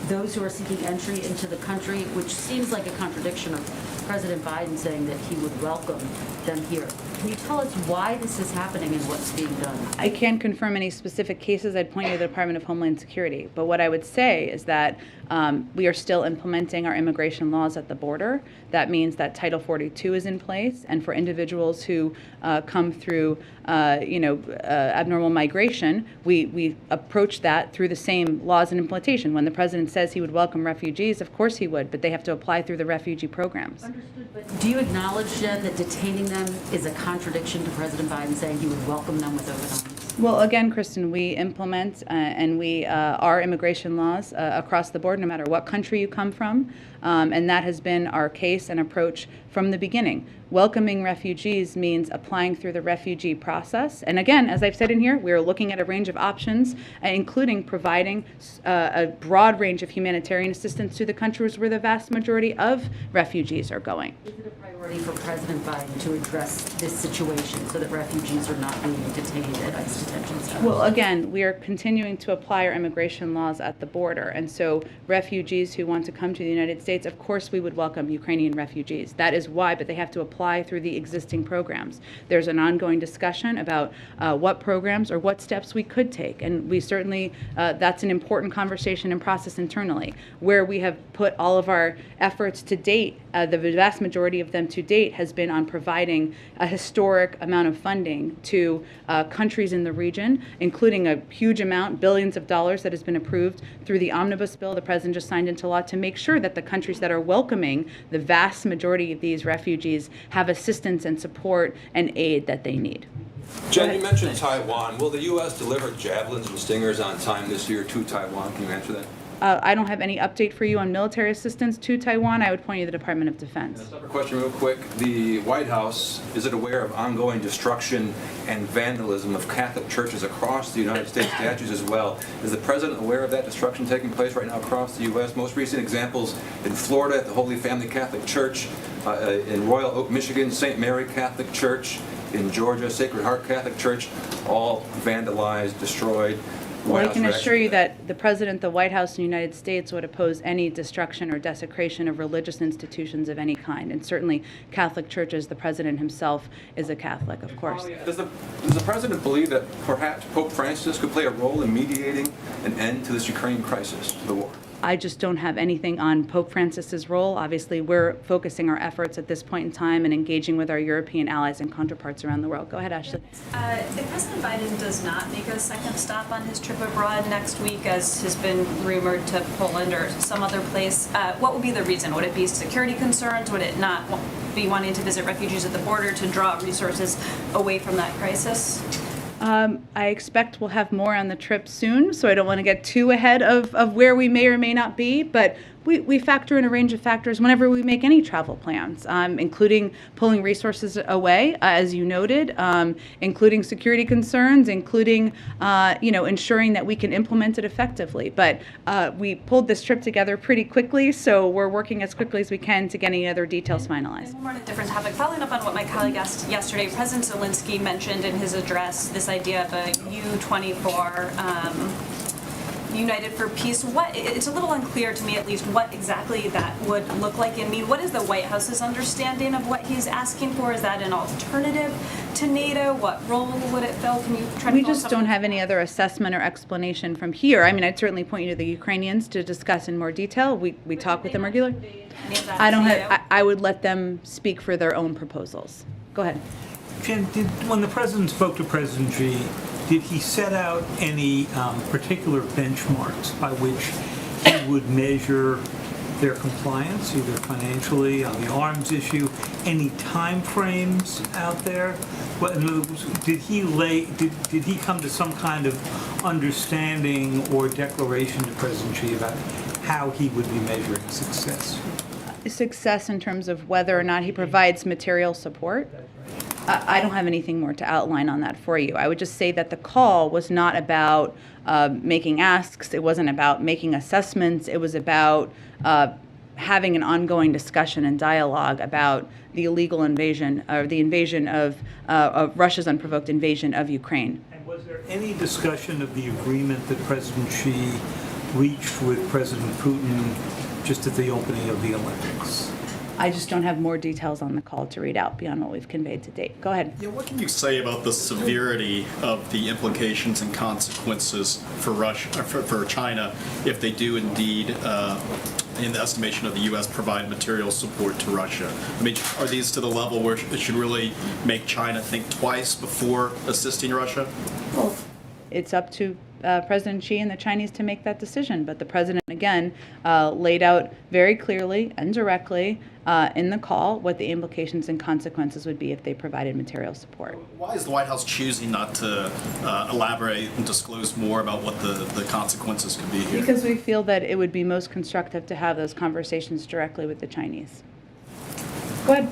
those who are seeking entry into the country, which seems like a contradiction of President Biden saying that he would welcome them here. Can you tell us why this is happening and what's being done? I can't confirm any specific cases. I'd point you to the Department of Homeland Security. But what I would say is that we are still implementing our immigration laws at the border. That means that Title 42 is in place, and for individuals who come through, abnormal migration, we approach that through the same laws and implementation. When the president says he would welcome refugees, of course he would, but they have to apply through the refugee programs. Understood, but do you acknowledge, Jen, that detaining them is a contradiction to President Biden saying he would welcome them with open arms? Well, again, Kristen, we implement and we our immigration laws across the board, no matter what country you come from, and that has been our case and approach from the beginning. Welcoming refugees means applying through the refugee process. And again, as I've said in here, we are looking at a range of options, including providing a broad range of humanitarian assistance to the countries where the vast majority of refugees are going. Is it a priority for President Biden to address this situation so that refugees are not being detained at ICE detention centers? Well, again, we are continuing to apply our immigration laws at the border. And so refugees who want to come to the United States States, of course we would welcome Ukrainian refugees. That is why, but they have to apply through the existing programs. There's an ongoing discussion about what programs or what steps we could take, and we certainly, that's an important conversation and process internally. Where we have put all of our efforts to date, the vast majority of them to date has been on providing a historic amount of funding to countries in the region, including a huge amount, billions of dollars that has been approved through the omnibus bill the president just signed into law to make sure that the countries that are welcoming the vast majority of these refugees have assistance and support and aid that they need. Jen, you mentioned Taiwan. Will the U.S. deliver javelins and stingers on time this year to Taiwan? Can you answer that? I don't have any update for you on military assistance to Taiwan. I would point you to the Department of Defense. A separate question real quick. The White House, is it aware of ongoing destruction and vandalism of Catholic churches across the United States, statues as well? Is the president aware of that destruction taking place right now across the U.S.? Most recent examples in Florida at the Holy Family Catholic Church, in Royal Oak, Michigan, St. Mary Catholic Church, in Georgia, Sacred Heart Catholic Church, all vandalized, destroyed. Well, I can assure you that the President, the White House, and the United States would oppose any destruction or desecration of religious institutions of any kind. And certainly Catholic churches, the President himself is a Catholic, of course. Does the President believe that perhaps Pope Francis could play a role in mediating an end to this Ukraine crisis, the war? I just don't have anything on Pope Francis's role. Obviously, we're focusing our efforts at this point in time and engaging with our European allies and counterparts around the world. Go ahead, Ashley. If President Biden does not make a second stop on his trip abroad next week, as has been rumored, to Poland or some other place, what would be the reason? Would it be security concerns? Would it not be wanting to visit refugees at the border to draw resources away from that crisis? I expect we'll have more on the trip soon, so I don't want to get too ahead of where we may or may not be, but we factor in a range of factors whenever we make any travel plans, including pulling resources away, as you noted, including security concerns, including ensuring that we can implement it effectively. But we pulled this trip together pretty quickly, so we're working as quickly as we can to get any other details finalized. One more on a different topic. Following up on what my colleague asked yesterday, President Zelensky mentioned in his address this idea of a U-24 United for Peace. It's a little unclear to me, at least, what exactly that would look like and mean. What is the White House's understanding of what he's asking for? Is that an alternative to NATO? What role would it fill? Can you try to We just don't have any other assessment or explanation from here. I mean, I'd certainly point you to the Ukrainians to discuss in more detail. We talk with them regularly. I would let them speak for their own proposals. Go ahead. Jen, when the president spoke to President Xi, did he set out any particular benchmarks by which he would measure their compliance, either financially on the arms issue? Any time frames out there? Did he come to some kind of understanding or declaration to President Xi about how he would be measuring success? Success in terms of whether or not he provides material support? I don't have anything more to outline on that for you. I would just say that the call was not about making asks. It wasn't about making assessments. It was about having an ongoing discussion and dialogue about the illegal invasion, or the invasion of Russia's unprovoked invasion of Ukraine. And was there any discussion of the agreement that President Xi reached with President Putin just at the opening of the Olympics? I just don't have more details on the call to read out beyond what we've conveyed to date. Go ahead. Yeah, what can you say about the severity of the implications and consequences for Russia, for China, if they do indeed, in the estimation of the U.S., provide material support to Russia? I mean, are these to the level where it should really make China think twice before assisting Russia? Well, it's up to President Xi and the Chinese to make that decision. But the president, again, laid out very clearly and directly in the call what the implications and consequences would be if they provided material support. Why is the White House choosing not to elaborate and disclose more about what the consequences could be here? Because we feel that it would be most constructive to have those conversations directly with the Chinese. Go ahead.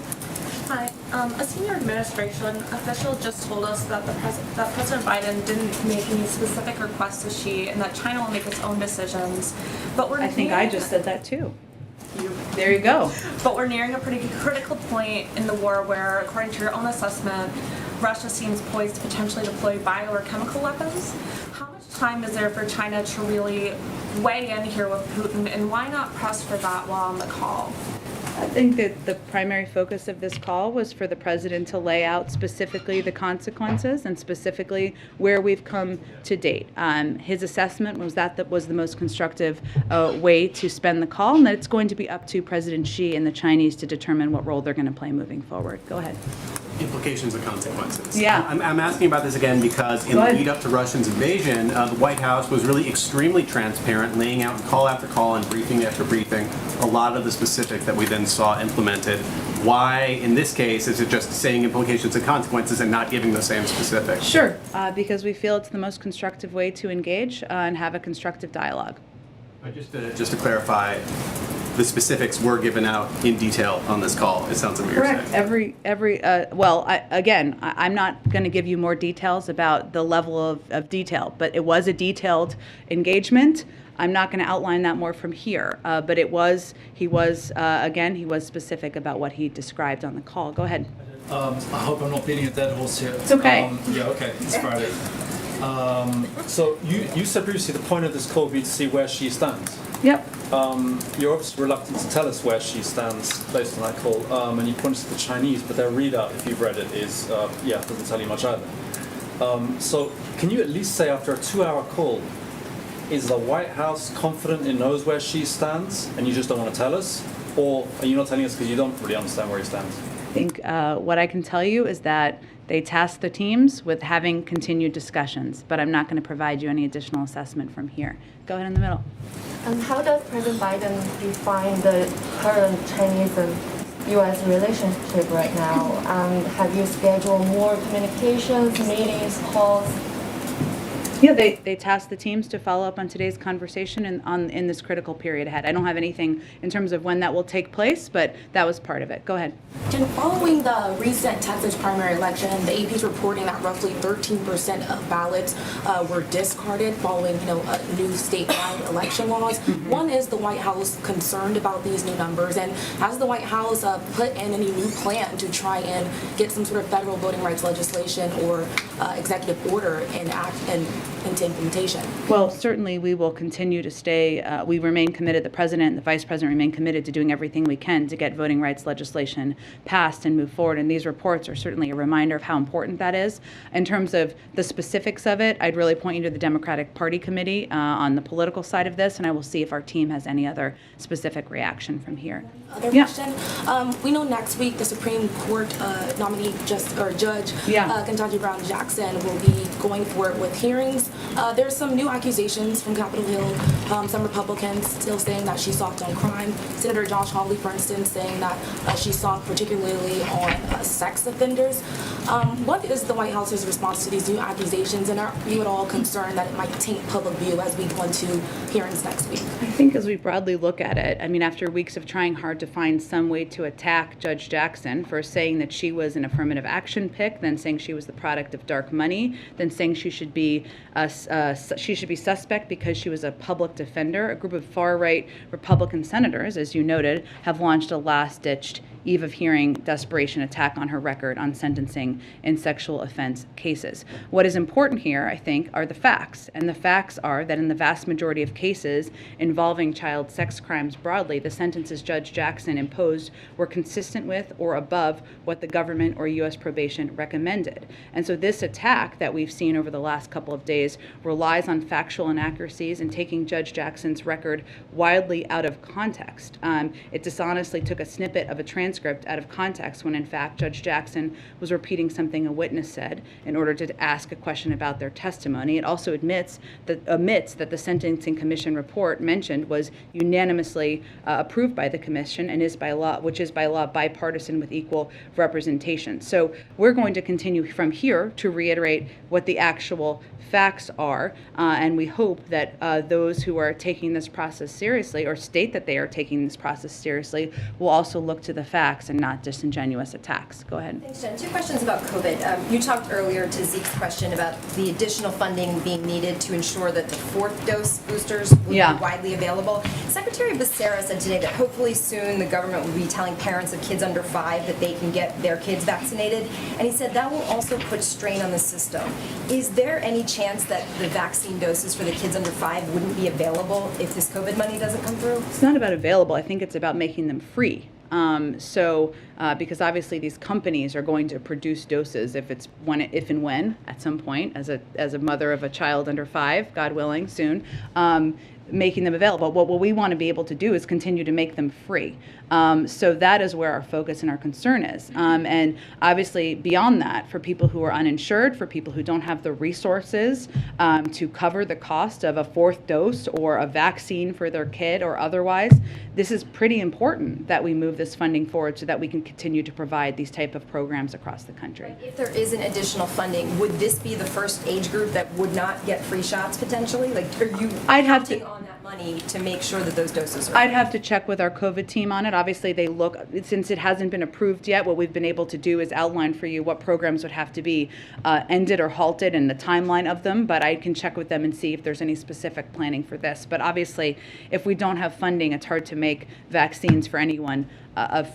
Hi. A senior administration official just told us that that President Biden didn't make any specific requests to Xi and that China will make its own decisions. But I think I just said that too. There you go. But we're nearing a pretty critical point in the war where, according to your own assessment, Russia seems poised to potentially deploy bio or chemical weapons. How much time is there for China to really weigh in here with Putin, and why not press for that while on the call? I think that the primary focus of this call was for the president to lay out specifically the consequences and specifically where we've come to date. His assessment was that was the most constructive way to spend the call, and that it's going to be up to President Xi and the Chinese to determine what role they're going to play moving forward. Go ahead. Implications and consequences. Yeah. I'm asking about this again because in the lead up to Russia's invasion, the White House was really extremely transparent, laying out call after call and briefing after briefing a lot of the specifics that we then saw implemented. Why, in this case, is it just saying implications and consequences and not giving the same specifics? Sure, because we feel it's the most constructive way to engage and have a constructive dialogue. Just to clarify, the specifics were given out in detail on this call. It sounds like what you're saying. Correct. I'm not going to give you more details about the level of detail, but it was a detailed engagement. I'm not going to outline that more from here, but he was specific about what he described on the call. Go ahead. I hope I'm not beating a dead horse here. It's okay. Okay, it's Friday. So you said previously the point of this call would be to see where she stands. Yep. You're obviously reluctant to tell us where she stands based on that call, and you pointed to the Chinese, but their readout, if you've read it, is doesn't tell you much either. So can you at least say after a 2-hour call, is the White House confident it knows where she stands, and you just don't want to tell us, or are you not telling us because you don't really understand where he stands? I think what I can tell you is that they tasked the teams with having continued discussions, but I'm not going to provide you any additional assessment from here. Go ahead in the middle. How does President Biden define the current Chinese and U.S. relationship right now? Have you scheduled more communications, meetings, calls? Yeah, they tasked the teams to follow up on today's conversation in this critical period ahead. I don't have anything in terms of when that will take place, but that was part of it. Go ahead. And following the recent Texas primary election, the AP is reporting that roughly 13% of ballots were discarded following, new statewide election laws. One, is the White House concerned about these new numbers, and has the White House put in any new plan to try and get some sort of federal voting rights legislation or executive order into implementation? Well, certainly we will continue to stay, we remain committed, the President and the Vice President remain committed to doing everything we can to get voting rights legislation passed and move forward, and these reports are certainly a reminder of how important that is. In terms of the specifics of it, I'd really point you to the Democratic Party Committee on the political side of this, and I will see if our team has any other specific reaction from here. Other question, we know next week the Supreme Court nominee Judge Ketanji Brown Jackson will be going forward with hearings. There's some new accusations from Capitol Hill, some Republicans still saying that she soft on crime. Senator Josh Hawley, for instance, saying that she soft particularly on sex offenders. What is the White House's response to these new accusations, and are you at all concerned that it might taint public view as we go into hearings next week? I think as we broadly look at it, after weeks of trying hard to find some way to attack Judge Jackson for saying that she was an affirmative action pick, then saying she was the product of dark money, then saying she should be suspect because she was a public defender, a group of far-right Republican senators, as you noted, have launched a last-ditched eve of hearing desperation attack on her record on sentencing in sexual offense cases. What is important here, I think, are the facts. And the facts are that in the vast majority of cases involving child sex crimes broadly, the sentences Judge Jackson imposed were consistent with or above what the government or U.S. probation recommended. And so this attack that we've seen over the last couple of days relies on factual inaccuracies and taking Judge Jackson's record wildly out of context. It dishonestly took a snippet of a transcript out of context when in fact Judge Jackson was repeating something a witness said in order to ask a question about their testimony. It also admits that the Sentencing Commission report mentioned was unanimously approved by the Commission and is by law, which is by law bipartisan with equal representation. So we're going to continue from here to reiterate what the actual facts are, and we hope that those who are taking this process seriously or state that they are taking this process seriously will also look to the facts facts and not disingenuous attacks. Go ahead. Thanks, Jen. 2 questions about COVID. You talked earlier to Zeke's question about the additional funding being needed to ensure that the 4th dose boosters will be widely available. Secretary Becerra said today that hopefully soon the government will be telling parents of kids under 5 that they can get their kids vaccinated. And he said that will also put strain on the system. Is there any chance that the vaccine doses for the kids under 5 wouldn't be available if this COVID money doesn't come through? It's not about available. I think it's about making them free. Because obviously these companies are going to produce doses if and when at some point, as a mother of a child under 5, God willing, soon, making them available. What we want to be able to do is continue to make them free. So that is where our focus and our concern is. And obviously beyond that, for people who are uninsured, for people who don't have the resources to cover the cost of a 4th dose or a vaccine for their kid or otherwise, this is pretty important that we move this funding forward so that we can continue to provide these type of programs across the country. If there isn't additional funding, would this be the first age group that would not get free shots potentially? Like, are you counting on that money to make sure that those doses are? I'd have to check with our COVID team on it. Obviously, they look, since it hasn't been approved yet, what we've been able to do is outline for you what programs would have to be ended or halted and the timeline of them, but I can check with them and see if there's any specific planning for this. But obviously, if we don't have funding, it's hard to make vaccines for anyone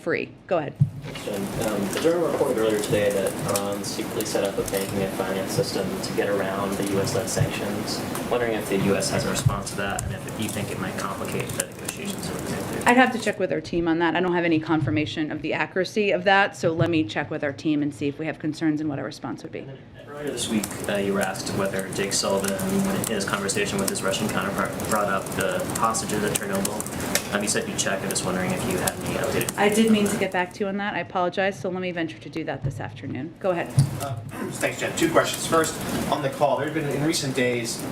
free. Go ahead. The journal reported earlier today that Iran secretly set up a banking and finance system to get around the U.S.-led sanctions. Wondering if the U.S. has a response to that and if you think it might complicate the negotiations that we're going through. I'd have to check with our team on that. I don't have any confirmation of the accuracy of that, so let me check with our team and see if we have concerns and what our response would be. Earlier this week, you were asked whether Jake Sullivan, in his conversation with his Russian counterpart, brought up the hostages at Chernobyl. You said you checked. I'm just wondering if you had any updated. I did mean to get back to you on that. I apologize, so let me venture to do that this afternoon. Go ahead. Thanks, Jen. 2 questions. First, on the call, there have been in recent days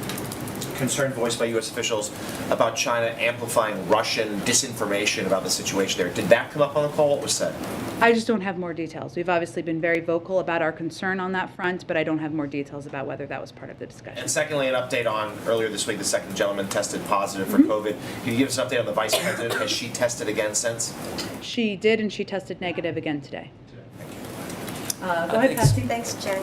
concern voiced by U.S. officials about China amplifying Russian disinformation about the situation there. Did that come up on the call? What was said? I just don't have more details. We've obviously been very vocal about our concern on that front, but I don't have more details about whether that was part of the discussion. And secondly, an update on earlier this week, the second gentleman tested positive for COVID. Can you give us an update on the vice president? Has she tested again since? She did, and she tested negative again today. Thank you. Go ahead, Patsy. Thanks, Jen.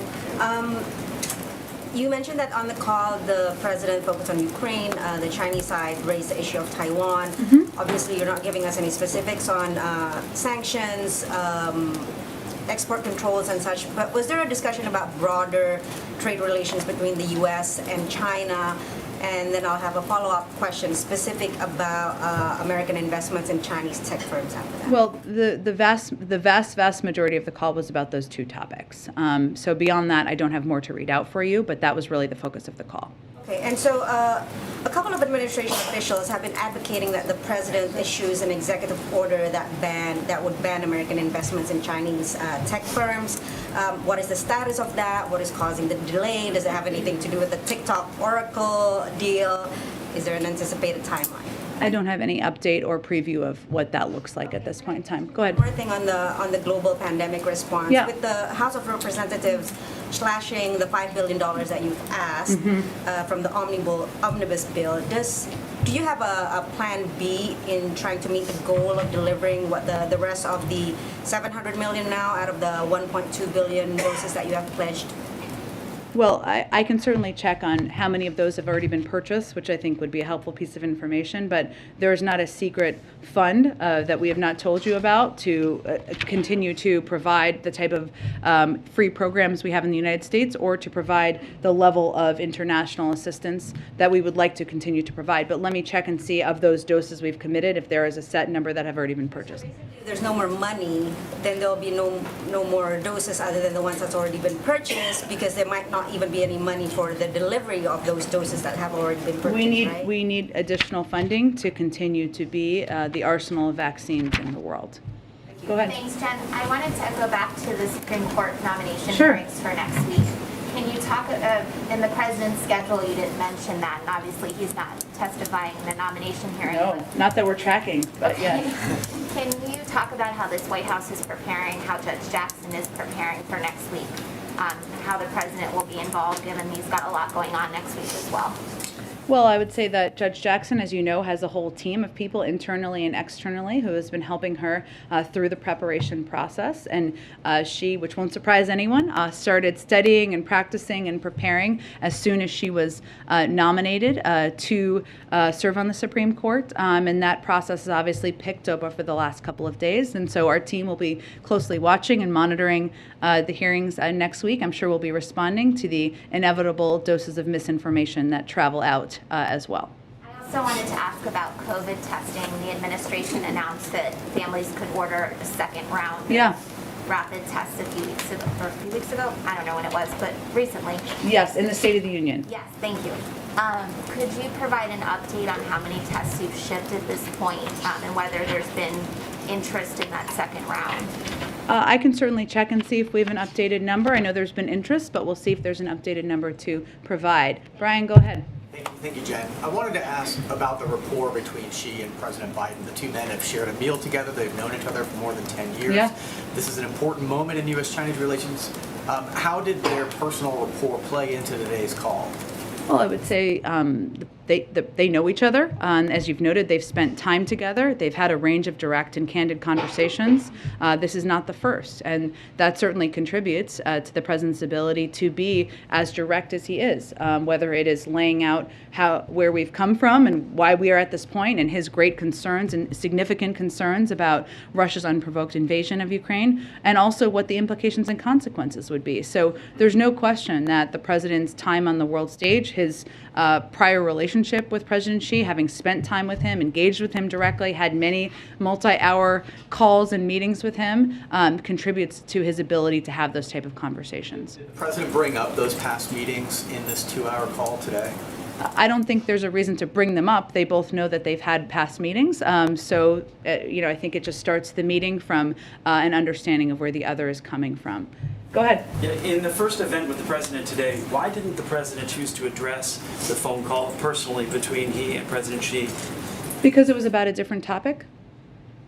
You mentioned that on the call, the president focused on Ukraine. The Chinese side raised the issue of Taiwan. Obviously, you're not giving us any specifics on sanctions, export controls and such, but was there a discussion about broader trade relations between the U.S. and China? And then I'll have a follow-up question specific about American investments in Chinese tech firms after that. Well, the vast majority of the call was about those 2 topics. So beyond that, I don't have more to read out for you, but that was really the focus of the call. Okay, and so a couple of administration officials have been advocating that the president issues an executive order that would ban American investments in Chinese tech firms. What is the status of that? What is causing the delay? Does it have anything to do with the TikTok Oracle deal? Is there an anticipated timeline? I don't have any update or preview of what that looks like at this point in time. Go ahead. One more thing on the global pandemic response. Yeah. With the House of Representatives slashing the $5 billion that you've asked from the omnibus bill, do you have a plan B in trying to meet the goal of delivering what the rest of the 700 million now out of the 1.2 billion doses that you have pledged? Well, I can certainly check on how many of those have already been purchased, which I think would be a helpful piece of information, but there is not a secret fund that we have not told you about to continue to provide the type of free programs we have in the United States or to provide the level of international assistance that we would like to continue to provide. But let me check and see of those doses we've committed if there is a set number that have already been purchased. If there's no more money, then there'll be no more doses other than the ones that's already been purchased, because there might not even be any money for the delivery of those doses that have already been purchased. We need additional funding to continue to be the arsenal of vaccines in the world. Go ahead. Thanks, Jen. I wanted to go back to the Supreme Court nomination Sure. hearings for next week. Can you talk, in the president's schedule, you didn't mention that, and obviously he's not testifying in the nomination hearing. No, not that we're tracking, but yes. Can you talk about how this White House is preparing, how Judge Jackson is preparing for next week, how the president will be involved, given he's got a lot going on next week as well? Well, I would say that Judge Jackson, as you know, has a whole team of people internally and externally who has been helping her through the preparation process. And she, which won't surprise anyone, started studying and practicing and preparing as soon as she was nominated to serve on the Supreme Court. And that process has obviously picked up over the last couple of days. And so our team will be closely watching and monitoring the hearings next week. I'm sure we'll be responding to the inevitable doses of misinformation that travel out as well. I also wanted to ask about COVID testing. The administration announced that families could order a second round of rapid tests a few weeks ago. I don't know when it was, but recently. Yes, in the State of the Union. Yes, thank you. Could you provide an update on how many tests you've shipped at this point, and whether there's been interest in that second round? I can certainly check and see if we have an updated number. I know there's been interest, but we'll see if there's an updated number to provide. Brian, go ahead. Thank you, Jen. I wanted to ask about the rapport between Xi and President Biden. The two men have shared a meal together. They've known each other for more than 10 years. Yeah. This is an important moment in U.S.-Chinese relations. How did their personal rapport play into today's call? Well, I would say they know each other. As you've noted, they've spent time together. They've had a range of direct and candid conversations. This is not the first, and that certainly contributes to the president's ability to be as direct as he is, whether it is laying out where we've come from and why we are at this point, and his great concerns and significant concerns about Russia's unprovoked invasion of Ukraine, and also what the implications and consequences would be. So there's no question that the president's time on the world stage, his prior relationship with President Xi, having spent time with him, engaged with him directly, had many multi-hour calls and meetings with him, contributes to his ability to have those type of conversations. Did the president bring up those past meetings in this 2-hour call today? I don't think there's a reason to bring them up. They both know that they've had past meetings. I think it just starts the meeting from an understanding of where the other is coming from. Go ahead. Yeah, in the first event with the president today, why didn't the president choose to address the phone call personally between he and President Xi? Because it was about a different topic.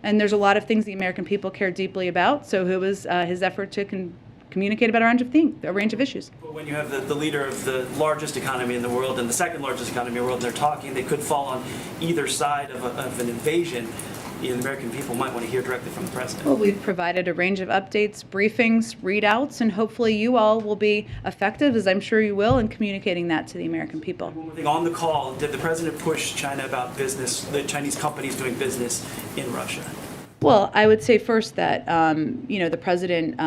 And there's a lot of things the American people care deeply about. So it was his effort to communicate about a range of issues. But when you have the leader of the largest economy in the world and the second largest economy in the world, and they're talking, they could fall on either side of an invasion. The American people might want to hear directly from the president. Well, we've provided a range of updates, briefings, readouts, and hopefully you all will be effective, as I'm sure you will, in communicating that to the American people. One more thing, on the call, did the president push China about business, the Chinese companies doing business in Russia? Well, I would say first that, the president,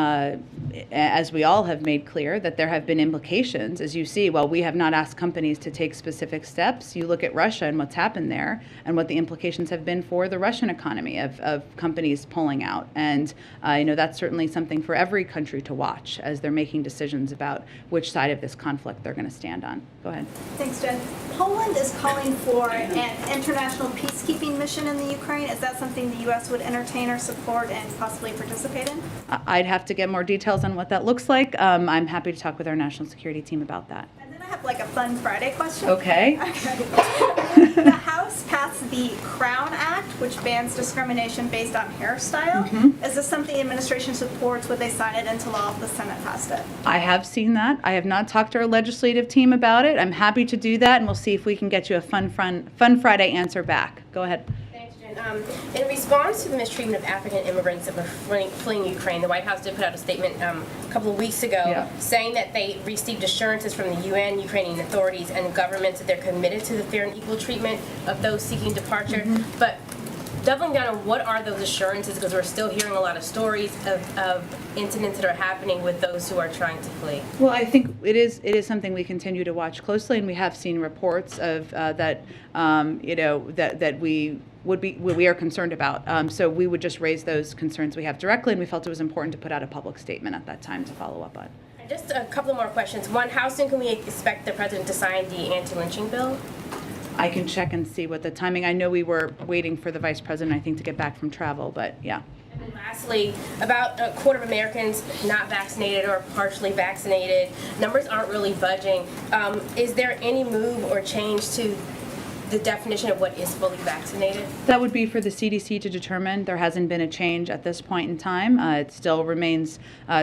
as we all have made clear, that there have been implications. As you see, while we have not asked companies to take specific steps, you look at Russia and what's happened there and what the implications have been for the Russian economy of companies pulling out. And, that's certainly something for every country to watch as they're making decisions about which side of this conflict they're going to stand on. Go ahead. Thanks, Jen. Poland is calling for an international peacekeeping mission in the Ukraine. Is that something the U.S. would entertain or support and possibly participate in? I'd have to get more details on what that looks like. I'm happy to talk with our national security team about that. And then I have a fun Friday question. Okay. The House passed the Crown Act, which bans discrimination based on hairstyle. Mm-hmm. Is this something the administration supports? Would they sign it into law if the Senate passed it? I have seen that. I have not talked to our legislative team about it. I'm happy to do that, and we'll see if we can get you a fun Friday answer back. Go ahead. In response to the mistreatment of African immigrants that were fleeing Ukraine, the White House did put out a statement a couple of weeks ago saying that they received assurances from the UN, Ukrainian authorities, and governments that they're committed to the fair and equal treatment of those seeking departure. Mm-hmm. But doubling down on what are those assurances, because we're still hearing a lot of stories of incidents that are happening with those who are trying to flee. Well, I think it is something we continue to watch closely, and we have seen reports of that we are concerned about. So we would just raise those concerns we have directly, and we felt it was important to put out a public statement at that time to follow up on. Just a couple more questions. One, how soon can we expect the president to sign the anti-lynching bill? I can check and see what the timing. I know we were waiting for the vice president, I think, to get back from travel, but yeah. And then lastly, about a quarter of Americans not vaccinated or partially vaccinated. Numbers aren't really budging. Is there any move or change to the definition of what is fully vaccinated? That would be for the CDC to determine. There hasn't been a change at this point in time. It still remains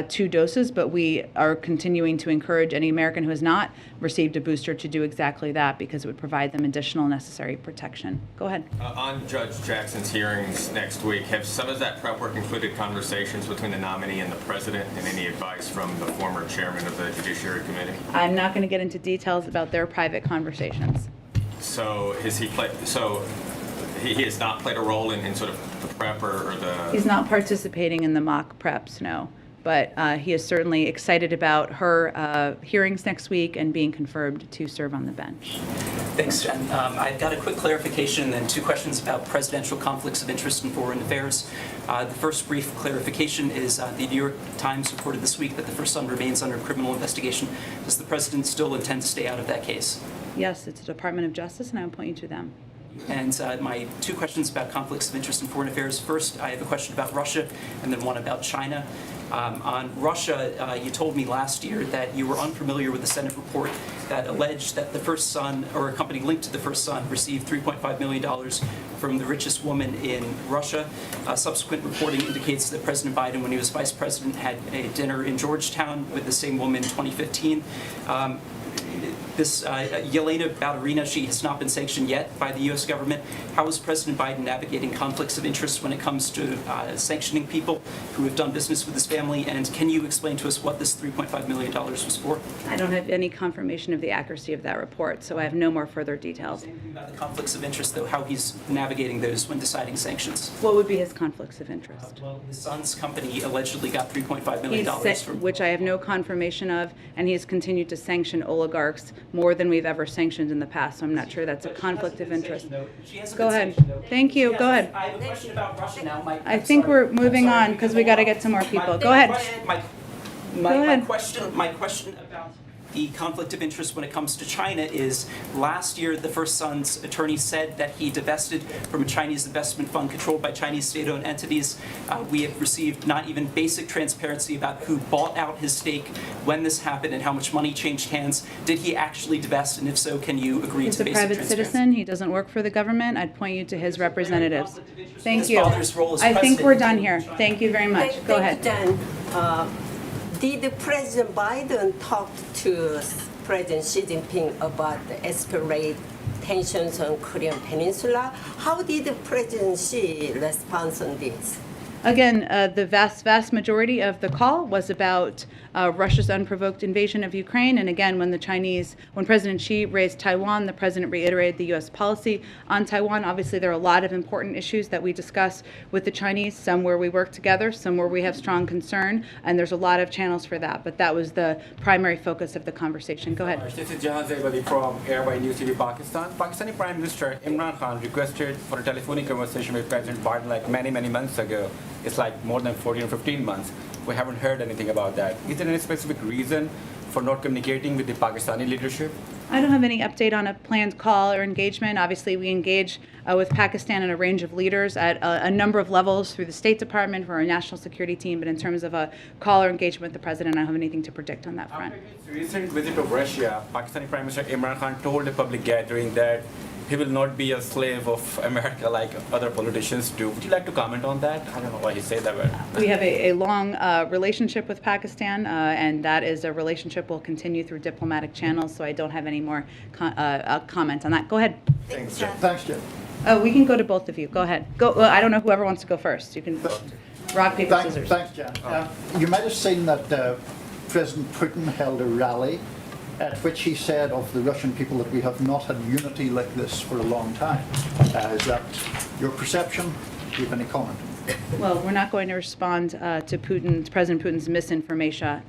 2 doses, but we are continuing to encourage any American who has not received a booster to do exactly that because it would provide them additional necessary protection. Go ahead. On Judge Jackson's hearings next week, have some of that prep work included conversations between the nominee and the president, and any advice from the former chairman of the Judiciary Committee? I'm not going to get into details about their private conversations. So he has not played a role in sort of the prep or the... He's not participating in the mock preps, no. But he is certainly excited about her hearings next week and being confirmed to serve on the bench. Thanks, Jen. I've got a quick clarification and then 2 questions about presidential conflicts of interest in foreign affairs. The first brief clarification is the New York Times reported this week that the first son remains under criminal investigation. Does the president still intend to stay out of that case? Yes, it's the Department of Justice, and I will point you to them. And my 2 questions about conflicts of interest in foreign affairs. First, I have a question about Russia, and then one about China. On Russia, you told me last year that you were unfamiliar with the Senate report that alleged that the first son, or a company linked to the first son, received $3.5 million from the richest woman in Russia. Subsequent reporting indicates that President Biden, when he was vice president, had a dinner in Georgetown with the same woman in 2015. This Yelena Ballerina, she has not been sanctioned yet by the U.S. government. How is President Biden navigating conflicts of interest when it comes to sanctioning people who have done business with his family? And can you explain to us what this $3.5 million was for? I don't have any confirmation of the accuracy of that report, so I have no more further details. About the conflicts of interest, though, how he's navigating those when deciding sanctions. What would be his conflicts of interest? Well, his son's company allegedly got $3.5 million from... Which I have no confirmation of, and he has continued to sanction oligarchs more than we've ever sanctioned in the past, so I'm not sure that's a conflict of interest. Go ahead. Thank you. Go ahead. I have a question about Russia now. I think we're moving on because we got to get some more people. Go ahead. My question about the conflict of interest when it comes to China is last year the first son's attorney said that he divested from a Chinese investment fund controlled by Chinese state-owned entities. We have received not even basic transparency about who bought out his stake, when this happened, and how much money changed hands. Did he actually divest, and if so, can you agree He's to a basic private transparency? citizen. He doesn't work for the government. I'd point you to his representatives. Thank His you. father's role as I think president we're done here. Thank you very much. Go ahead. Did President Biden talk to President Xi Jinping about the escalate tensions on Korean Peninsula? How did President Xi respond on this? Again, the vast majority of the call was about Russia's unprovoked invasion of Ukraine. And again, when President Xi raised Taiwan, the president reiterated the U.S. policy on Taiwan. Obviously, there are a lot of important issues that we discuss with the Chinese, some where we work together, some where we have strong concern, and there's a lot of channels for that. But that was the primary focus of the conversation. Go ahead. This is Jahan Zaybali from Airway News TV Pakistan. Pakistani Prime Minister Imran Khan requested for a telephonic conversation with President Biden like many months ago. It's like more than 14 or 15 months. We haven't heard anything about that. Is there any specific reason for not communicating with the Pakistani leadership? I don't have any update on a planned call or engagement. Obviously, we engage with Pakistan and a range of leaders at a number of levels through the State Department, for our national security team, but in terms of a call or engagement with the president, I don't have anything to predict on that front. After his recent visit to Russia, Pakistani Prime Minister Imran Khan told a public gathering that he will not be a slave of America like other politicians do. Would you like to comment on that? I don't know why he said that, but... We have a long relationship with Pakistan, and that is a relationship we'll continue through diplomatic channels, so I don't have any more comment on that. Go ahead. Thanks, Jen. Thanks, Jen. Oh, we can go to both of you. Go ahead. Well, I don't know whoever wants to go first. You can rock, paper, scissors. Thanks, Jen. You might have seen that President Putin held a rally at which he said of the Russian people that we have not had unity like this for a long time. Is that your perception? Do you have any comment? Well, we're not going to respond to President Putin's misinformation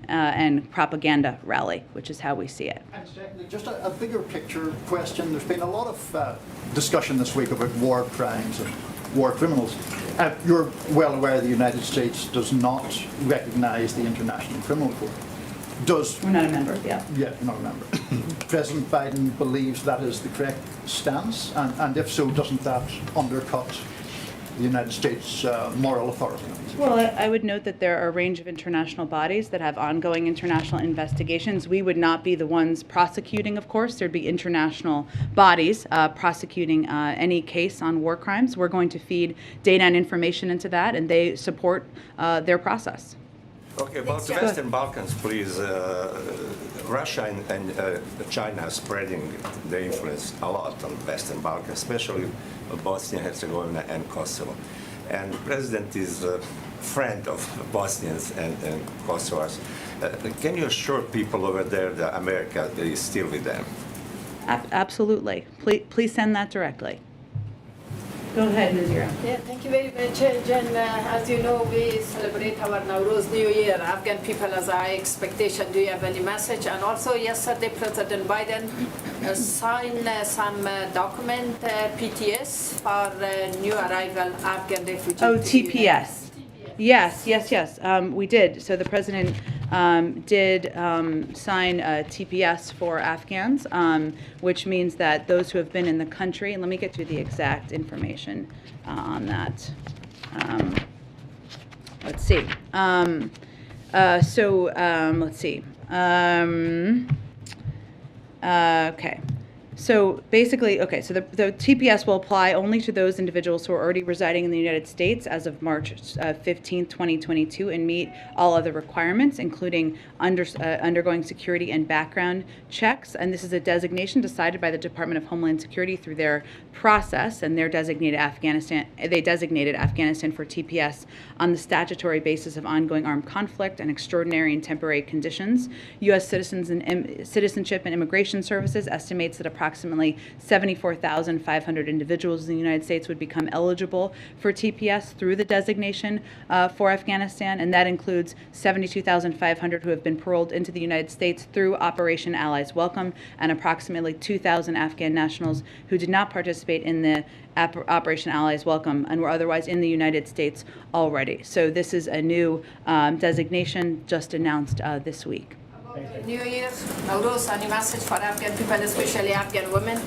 and propaganda rally, which is how we see it. And secondly, just a bigger picture question. There's been a lot of discussion this week about war crimes and war criminals. You're well aware the United States does not recognize the International Criminal Court. We're not a member, yeah. Yeah, you're not a member. President Biden believes that is the correct stance, and if so, doesn't that undercut the United States moral authority. Well, I would note that there are a range of international bodies that have ongoing international investigations. We would not be the ones prosecuting, of course. There'd be international bodies prosecuting any case on war crimes. We're going to feed data and information into that, and they support their process. Okay, about the Western Balkans, please. Russia and China are spreading their influence a lot on the Western Balkans, especially Bosnia, Herzegovina, and Kosovo. And the president is a friend of Bosnians and Kosovars. Can you assure people over there that America is still with them? Absolutely. Please send that directly. Go ahead, Nazira. Yeah, thank you very much, Jen. As you know, we celebrate our Nowruz New Year. Afghan people as our expectation. Do you have any message? And also, yesterday, President Biden signed some document, PTS, for new arrival Afghan refugees. Oh, TPS. Yes. We did. So the president did sign a TPS for Afghans, which means that those who have been in the country, and let me get you the exact information on that. Let's see. Let's see. Okay. So basically, so the TPS will apply only to those individuals who are already residing in the United States as of March 15, 2022, and meet all other requirements, including undergoing security and background checks. And this is a designation decided by the Department of Homeland Security through their process, and they designated Afghanistan for TPS on the statutory basis of ongoing armed conflict and extraordinary and temporary conditions. U.S. Citizenship and Immigration Services estimates that approximately 74,500 individuals in the United States would become eligible for TPS through the designation for Afghanistan, and that includes 72,500 who have been paroled into the United States through Operation Allies Welcome, and approximately 2,000 Afghan nationals who did not participate in the Operation Allies Welcome and were otherwise in the United States already. So this is a new designation just announced this week. New Year, Nowruz, any message for Afghan people, especially Afghan women?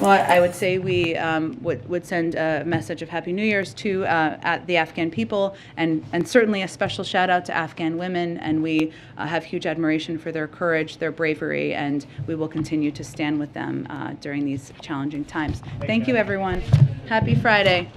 Well, I would say we would send a message of Happy New Year's to the Afghan people, and certainly a special shout out to Afghan women, and we have huge admiration for their courage, their bravery, and we will continue to stand with them during these challenging times. Thank you, everyone. Happy Friday.